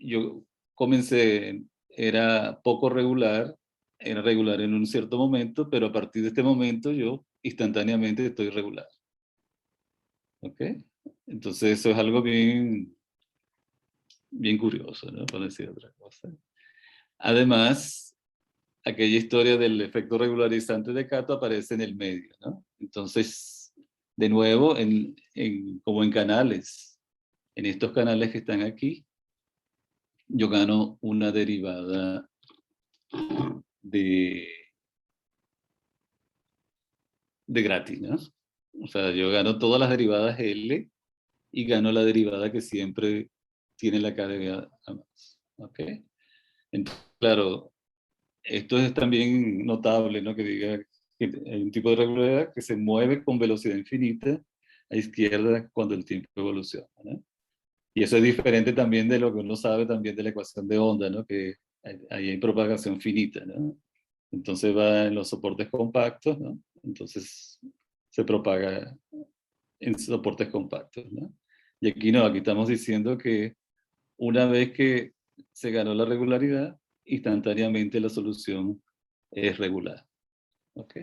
yo comencé, era poco regular, era regular en un cierto momento, pero a partir de este momento yo instantáneamente estoy regular. ¿Ok? Entonces eso es algo bien, bien curioso, ¿no? Por decir otra cosa. Además, aquella historia del efecto regularizante de Kato aparece en el medio, ¿no? Entonces, de nuevo, como en canales, en estos canales que están aquí, yo gano una derivada de gratis, ¿no? O sea, yo gano todas las derivadas L y gano la derivada que siempre tiene la KdV a más. ¿Ok? Entonces, claro, esto es también notable, ¿no? Que diga que hay un tipo de regularidad que se mueve con velocidad infinita a izquierda cuando el tiempo evoluciona, ¿no? Y eso es diferente también de lo que uno sabe también de la ecuación de onda, ¿no? Que ahí hay propagación finita, ¿no? Entonces va en los soportes compactos, ¿no? Entonces se propaga en soportes compactos, ¿no? Y aquí no, aquí estamos diciendo que una vez que se ganó la regularidad, instantáneamente la solución es regular. ¿Ok?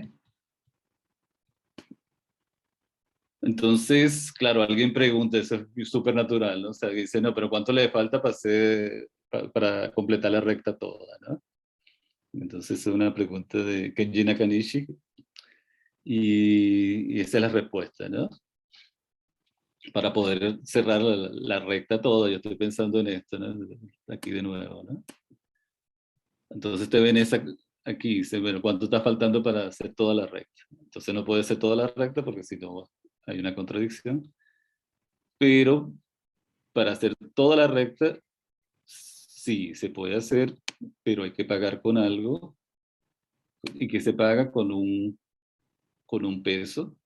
Entonces, claro, alguien pregunta, eso es súper natural, ¿no? O sea, dice, no, pero ¿cuánto le falta para completar la recta toda, ¿no? Entonces es una pregunta de Kenji Nakanishi y esa es la respuesta, ¿no? Para poder cerrar la recta toda, yo estoy pensando en esto, ¿no? Aquí de nuevo, ¿no? Entonces te ven aquí, dice, bueno, ¿cuánto está faltando para hacer toda la recta? Entonces no puede ser toda la recta porque si no hay una contradicción. Pero para hacer toda la recta, sí, se puede hacer, pero hay que pagar con algo y que se paga con un peso.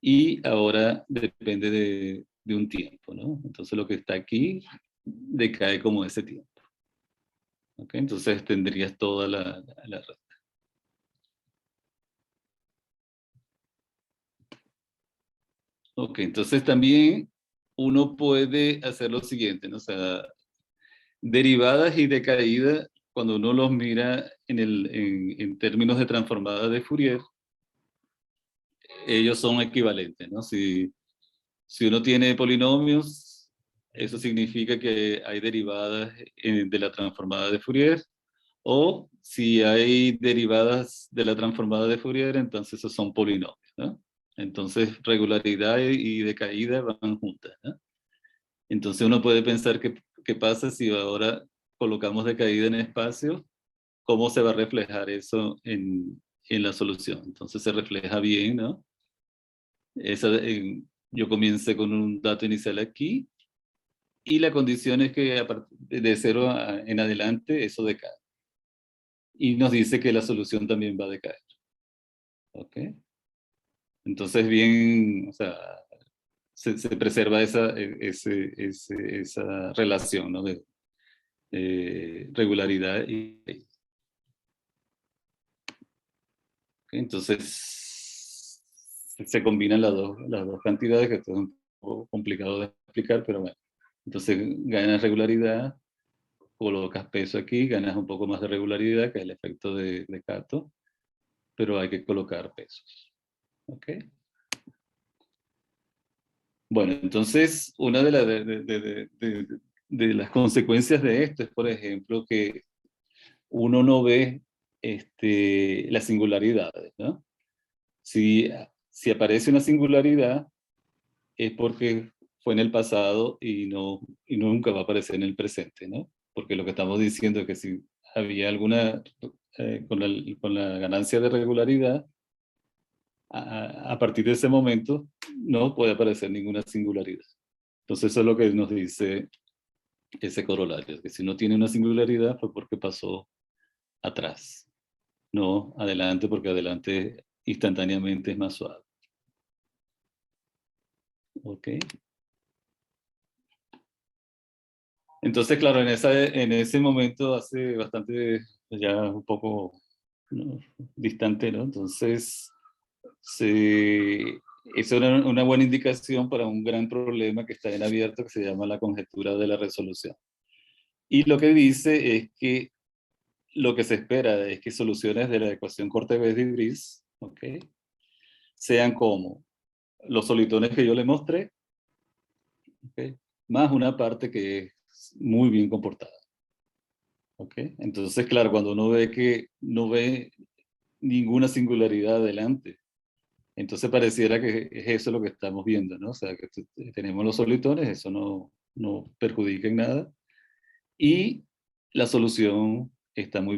Y ahora depende de un tiempo, ¿no? Entonces lo que está aquí decae como ese tiempo. ¿Ok? Entonces tendrías toda la recta. Ok, entonces también uno puede hacer lo siguiente, ¿no? O sea, derivadas y decaídas, cuando uno los mira en términos de transformada de Fourier, ellos son equivalentes, ¿no? Si uno tiene polinomios, eso significa que hay derivadas de la transformada de Fourier, o si hay derivadas de la transformada de Fourier, entonces esos son polinomios, ¿no? Entonces regularidad y decaída van juntas, ¿no? Entonces uno puede pensar qué pasa si ahora colocamos decaída en espacio, cómo se va a reflejar eso en la solución. Entonces se refleja bien, ¿no? Yo comience con un dato inicial aquí y la condición es que a partir de 0 en adelante eso decae. Y nos dice que la solución también va a decaer. ¿Ok? Entonces bien, o sea, se preserva esa relación, ¿no? De regularidad y... Entonces, se combinan las dos cantidades, que esto es un poco complicado de explicar, pero bueno. Entonces, ganas regularidad, colocas peso aquí, ganas un poco más de regularidad, que es el efecto de Kato, pero hay que colocar pesos. ¿Ok? Bueno, entonces, una de las consecuencias de esto es, por ejemplo, que uno no ve las singularidades, ¿no? Si aparece una singularidad, es porque fue en el pasado y nunca va a aparecer en el presente, ¿no? Porque lo que estamos diciendo es que si había alguna, con la ganancia de regularidad, a partir de ese momento no puede aparecer ninguna singularidad. Entonces eso es lo que nos dice ese corolario, que si no tiene una singularidad fue porque pasó atrás, no adelante, porque adelante instantáneamente es más suave. ¿Ok? Entonces, claro, en ese momento, hace bastante, ya un poco, ¿no?, distante, ¿no? Entonces, eso era una buena indicación para un gran problema que está en abierto, que se llama la conjetura de la resolución. Y lo que dice es que lo que se espera es que soluciones de la ecuación Cortevez-Dibris, ¿ok?, sean como los solitones que yo le mostré, ¿ok?, más una parte que es muy bien comportada. ¿Ok? Entonces, claro, cuando uno ve que no ve ninguna singularidad adelante, entonces pareciera que es eso lo que estamos viendo, ¿no? O sea, que tenemos los solitones, eso no perjudica en nada, y la solución está muy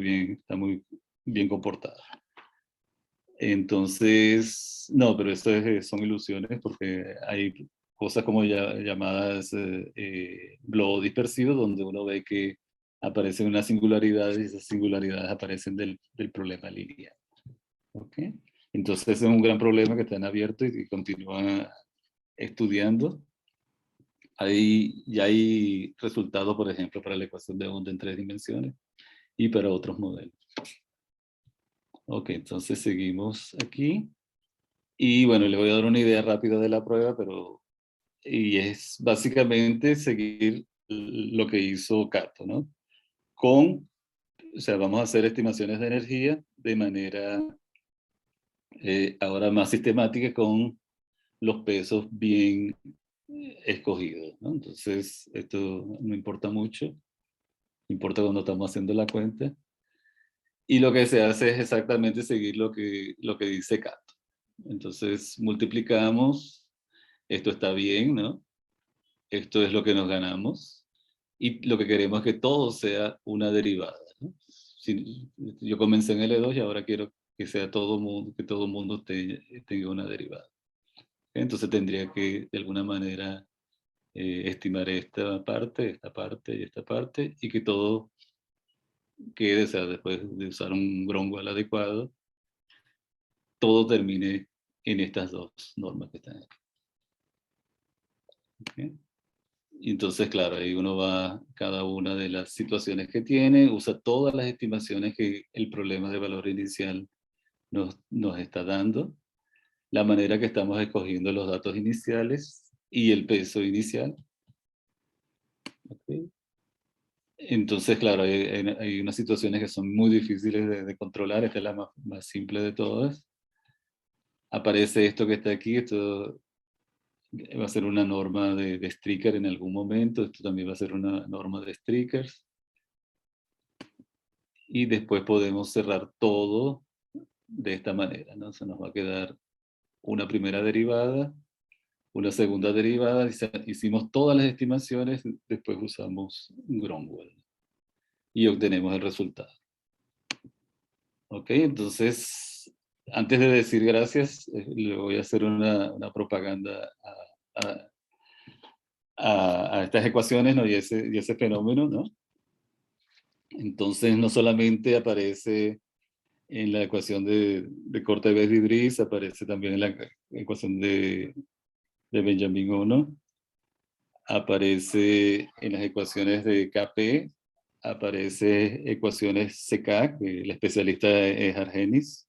bien comportada. Entonces, no, pero eso son ilusiones porque hay cosas como llamadas globo dispersivos, donde uno ve que aparecen unas singularidades y esas singularidades aparecen del problema lineal. ¿Ok? Entonces, ese es un gran problema que están abiertos y continúan estudiando. Ya hay resultados, por ejemplo, para la ecuación de onda en 3 dimensiones y para otros modelos. Ok, entonces seguimos aquí. Y bueno, le voy a dar una idea rápida de la prueba, y es básicamente seguir lo que hizo Cato, ¿no? O sea, vamos a hacer estimaciones de energía de manera ahora más sistemática con los pesos bien escogidos, ¿no? Entonces, esto no importa mucho, importa cuando estamos haciendo la cuenta. Y lo que se hace es exactamente seguir lo que dice Cato. Entonces, multiplicamos, esto está bien, ¿no? Esto es lo que nos ganamos. Y lo que queremos es que todo sea una derivada, ¿no? Yo comencé en L2 y ahora quiero que sea que todo mundo tenga una derivada. Entonces tendría que, de alguna manera, estimar esta parte y esta parte, y que todo quede, o sea, después de usar un Gronwall adecuado, todo termine en estas dos normas que están aquí. ¿Ok? Y entonces, claro, ahí uno va cada una de las situaciones que tiene, usa todas las estimaciones que el problema de valor inicial nos está dando, la manera que estamos escogiendo los datos iniciales y el peso inicial. ¿Okay? Entonces, claro, hay unas situaciones que son muy difíciles de controlar. Esta es la más simple de todas. Aparece esto que está aquí, esto va a ser una norma de Stricker en algún momento, esto también va a ser una norma de Strickers. Y después podemos cerrar todo de esta manera, ¿no? Se nos va a quedar una primera derivada, una segunda derivada, hicimos todas las estimaciones, después usamos Gronwall y obtenemos el resultado. Ok, entonces, antes de decir gracias, le voy a hacer una propaganda a estas ecuaciones, ¿no? Y ese fenómeno, ¿no? Entonces, no solamente aparece en la ecuación de Cortevez-Dibris, aparece también en la ecuación de Benjamin Ono, aparece en las ecuaciones de KP, aparece ecuaciones CK, que el especialista es Argenis.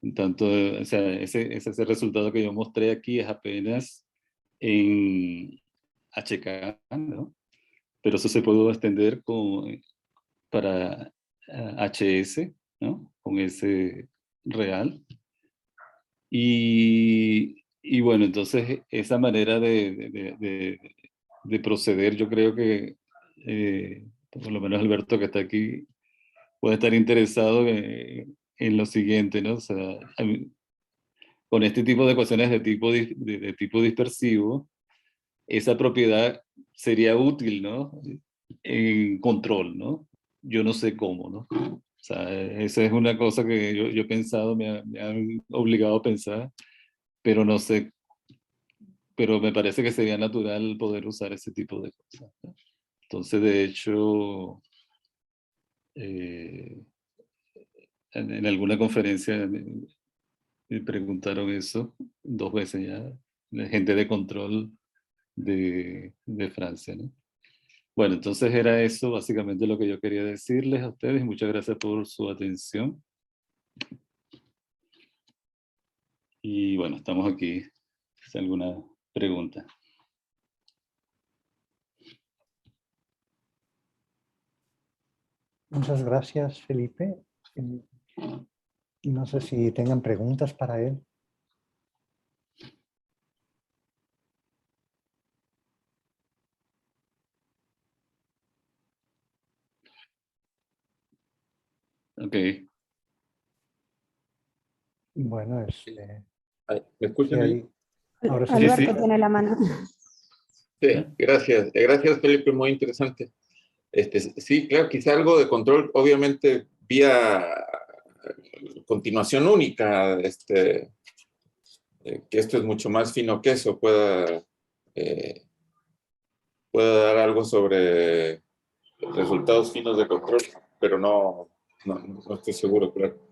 En tanto, o sea, ese resultado que yo mostré aquí es apenas en HK, ¿no? Pero eso se puede extender para HS, ¿no? Con ese real. Y bueno, entonces esa manera de proceder, yo creo que por lo menos Alberto que está aquí puede estar interesado en lo siguiente, ¿no? O sea, con este tipo de ecuaciones de tipo dispersivo, esa propiedad sería útil, ¿no? En control, ¿no? Yo no sé cómo, ¿no? O sea, esa es una cosa que yo he pensado, me han obligado a pensar, pero no sé, pero me parece que sería natural poder usar ese tipo de cosas, ¿no? Entonces, de hecho, eh, en alguna conferencia me preguntaron eso 2 veces ya, la gente de control de Francia, ¿no? Bueno, entonces era eso básicamente lo que yo quería decirles a ustedes. Muchas gracias por su atención. Y bueno, estamos aquí. Si hay alguna pregunta.
Muchas gracias, Felipe. No sé si tengan preguntas para él.
Ok.
Bueno,
¿Me
sí,
escuchan ahí?
ahora sí.
Sí,
Alberto
sí.
tiene la mano.
Sí,
¿Ya?
gracias. Gracias, Felipe, muy interesante. Sí, claro, quizá algo de control, obviamente, vía continuación única, que esto es mucho más fino que eso, eh, pueda dar algo sobre resultados finos de control, pero no estoy seguro, claro.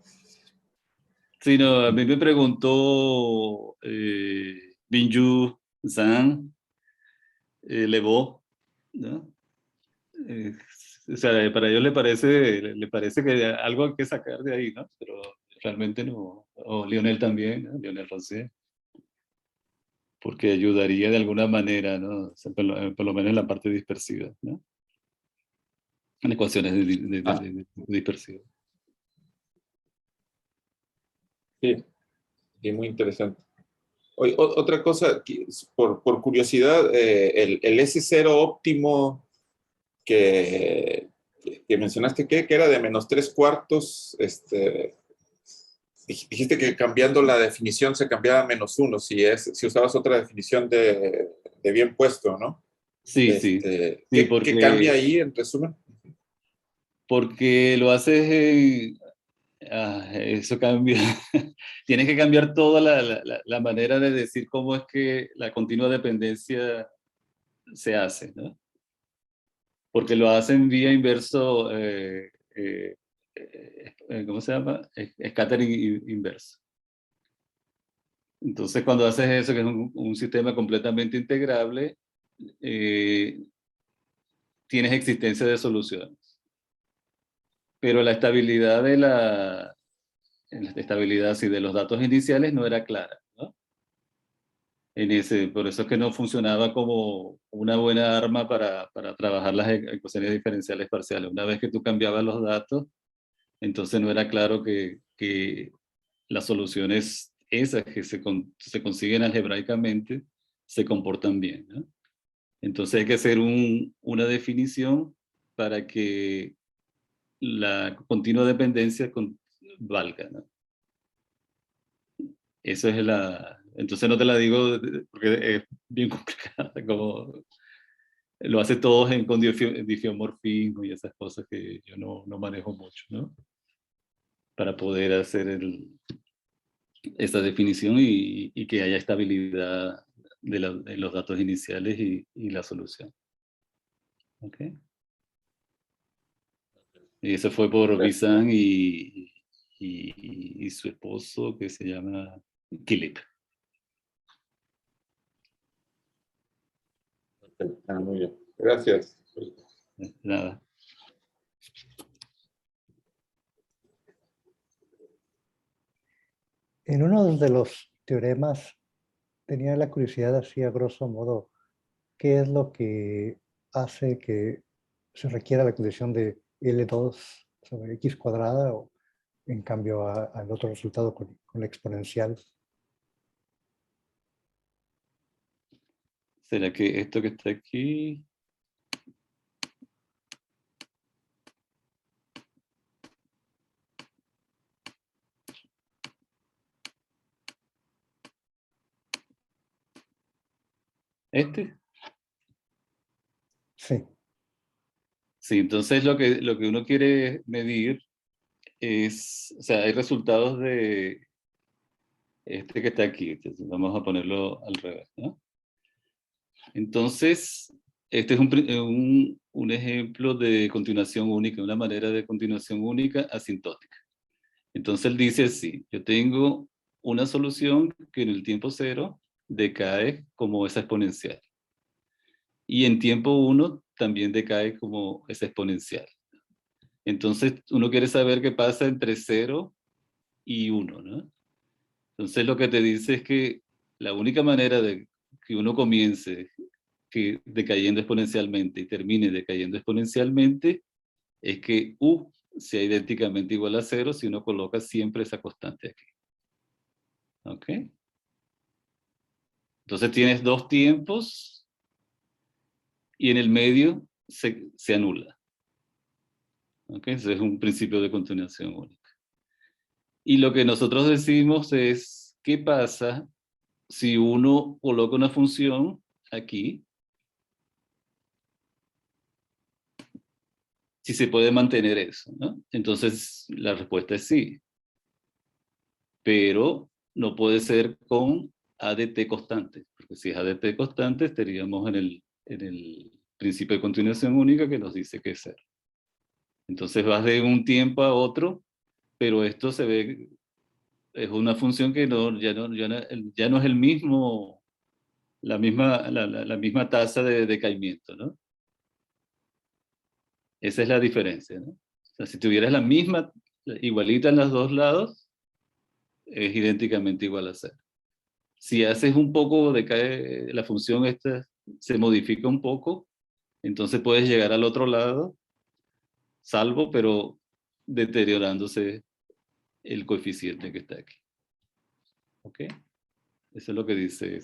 Sí, no, a mí me preguntó Binju Zhang Lebo, ¿no? Eh, o sea, para ellos le parece que hay algo hay que sacar de ahí, ¿no? Pero realmente no. O Lionel también, ¿no? Lionel Rosé, porque ayudaría de alguna manera, ¿no? O sea, por lo menos en la parte dispersiva, ¿no? En ecuaciones dispersivas.
Sí, sí, muy interesante. Oye, otra cosa, por curiosidad, el S0 óptimo que mencionaste, que era de -3/4, dijiste que cambiando la definición se cambiaba a -1, si usabas otra definición de bien puesto, ¿no?
Sí, sí. Sí,
¿Qué cambia ahí, en resumen?
porque lo haces eso cambia. Tienes que cambiar toda la manera de decir cómo es que la continua dependencia se hace, ¿no? Porque lo hacen vía inverso, ¿cómo se llama? Scattering inverso. Entonces, cuando haces eso, que es un sistema completamente integrable, tienes existencia de soluciones. Pero la estabilidad sí, de los datos iniciales no era clara, ¿no? Por eso es que no funcionaba como una buena arma para trabajar las ecuaciones diferenciales parciales. Una vez que tú cambiabas los datos, entonces no era claro que las soluciones esas que se consiguen algebraicamente se comportan bien, ¿no? Entonces hay que hacer una definición para que la continua dependencia valga, ¿no? Eso es entonces no te la digo porque es bien complicada, como lo hace todos con difiomorfismo y esas cosas que yo no manejo mucho, ¿no? Para poder hacer esta definición y que haya estabilidad de los datos iniciales y la solución. ¿Ok? Y eso fue por Bizan y su esposo que se llama Kilip.
Muy bien. Gracias.
Nada.
En uno de los teoremas tenía la curiosidad así a grosso modo, ¿qué es lo que hace que se requiera la condición de L2 sobre X cuadrada o en cambio al otro resultado con la exponencial?
¿Será que esto que está aquí? ¿Este?
Sí.
Sí, entonces lo que uno quiere medir es, o sea, hay resultados de este que está aquí. Entonces vamos a ponerlo al revés, ¿no? Entonces, este es un ejemplo de continuación única, una manera de continuación única asintótica. Entonces él dice así, yo tengo una solución que en el tiempo cero decae como esa exponencial. Y en tiempo 1 también decae como esa exponencial. Entonces uno quiere saber qué pasa entre 0 y 1, ¿no? Entonces lo que te dice es que la única manera de que uno comience decayendo exponencialmente y termine decayendo exponencialmente es que U sea idénticamente igual a 0 si uno coloca siempre esa constante aquí. ¿Ok? Entonces tienes dos tiempos y en el medio se anula. ¿Ok? Ese es un principio de continuación única. Y lo que nosotros decimos es, ¿qué pasa si uno coloca una función aquí? Si se puede mantener eso, ¿no? Entonces, la respuesta es sí. Pero no puede ser con ADT constante, porque si es ADT constante, estaríamos en el principio de continuación única que nos dice que es 0. Entonces vas de un tiempo a otro, pero esto se ve, es una función que ya no es el mismo, la misma tasa de decaimiento, ¿no? Esa es la diferencia, ¿no? O sea, si tuvieras la misma, igualita en los dos lados, es idénticamente igual a 0. Si haces un poco, decae, la función esta se modifica un poco, entonces puedes llegar al otro lado, salvo, pero deteriorándose el coeficiente que está aquí. ¿Ok? Eso es lo que dice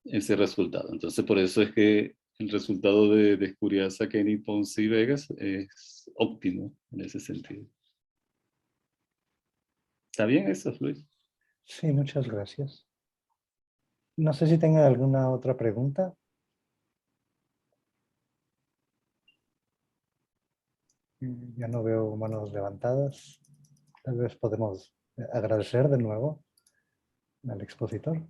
ese resultado. Entonces, por eso es que el resultado de Escuriaza, Kenny, Ponce y Vegas es óptimo en ese sentido. ¿Está bien eso, Luis?
Sí, muchas gracias. No sé si tenga alguna otra pregunta. Ya no veo manos levantadas. Tal vez podemos agradecer de nuevo al expositor.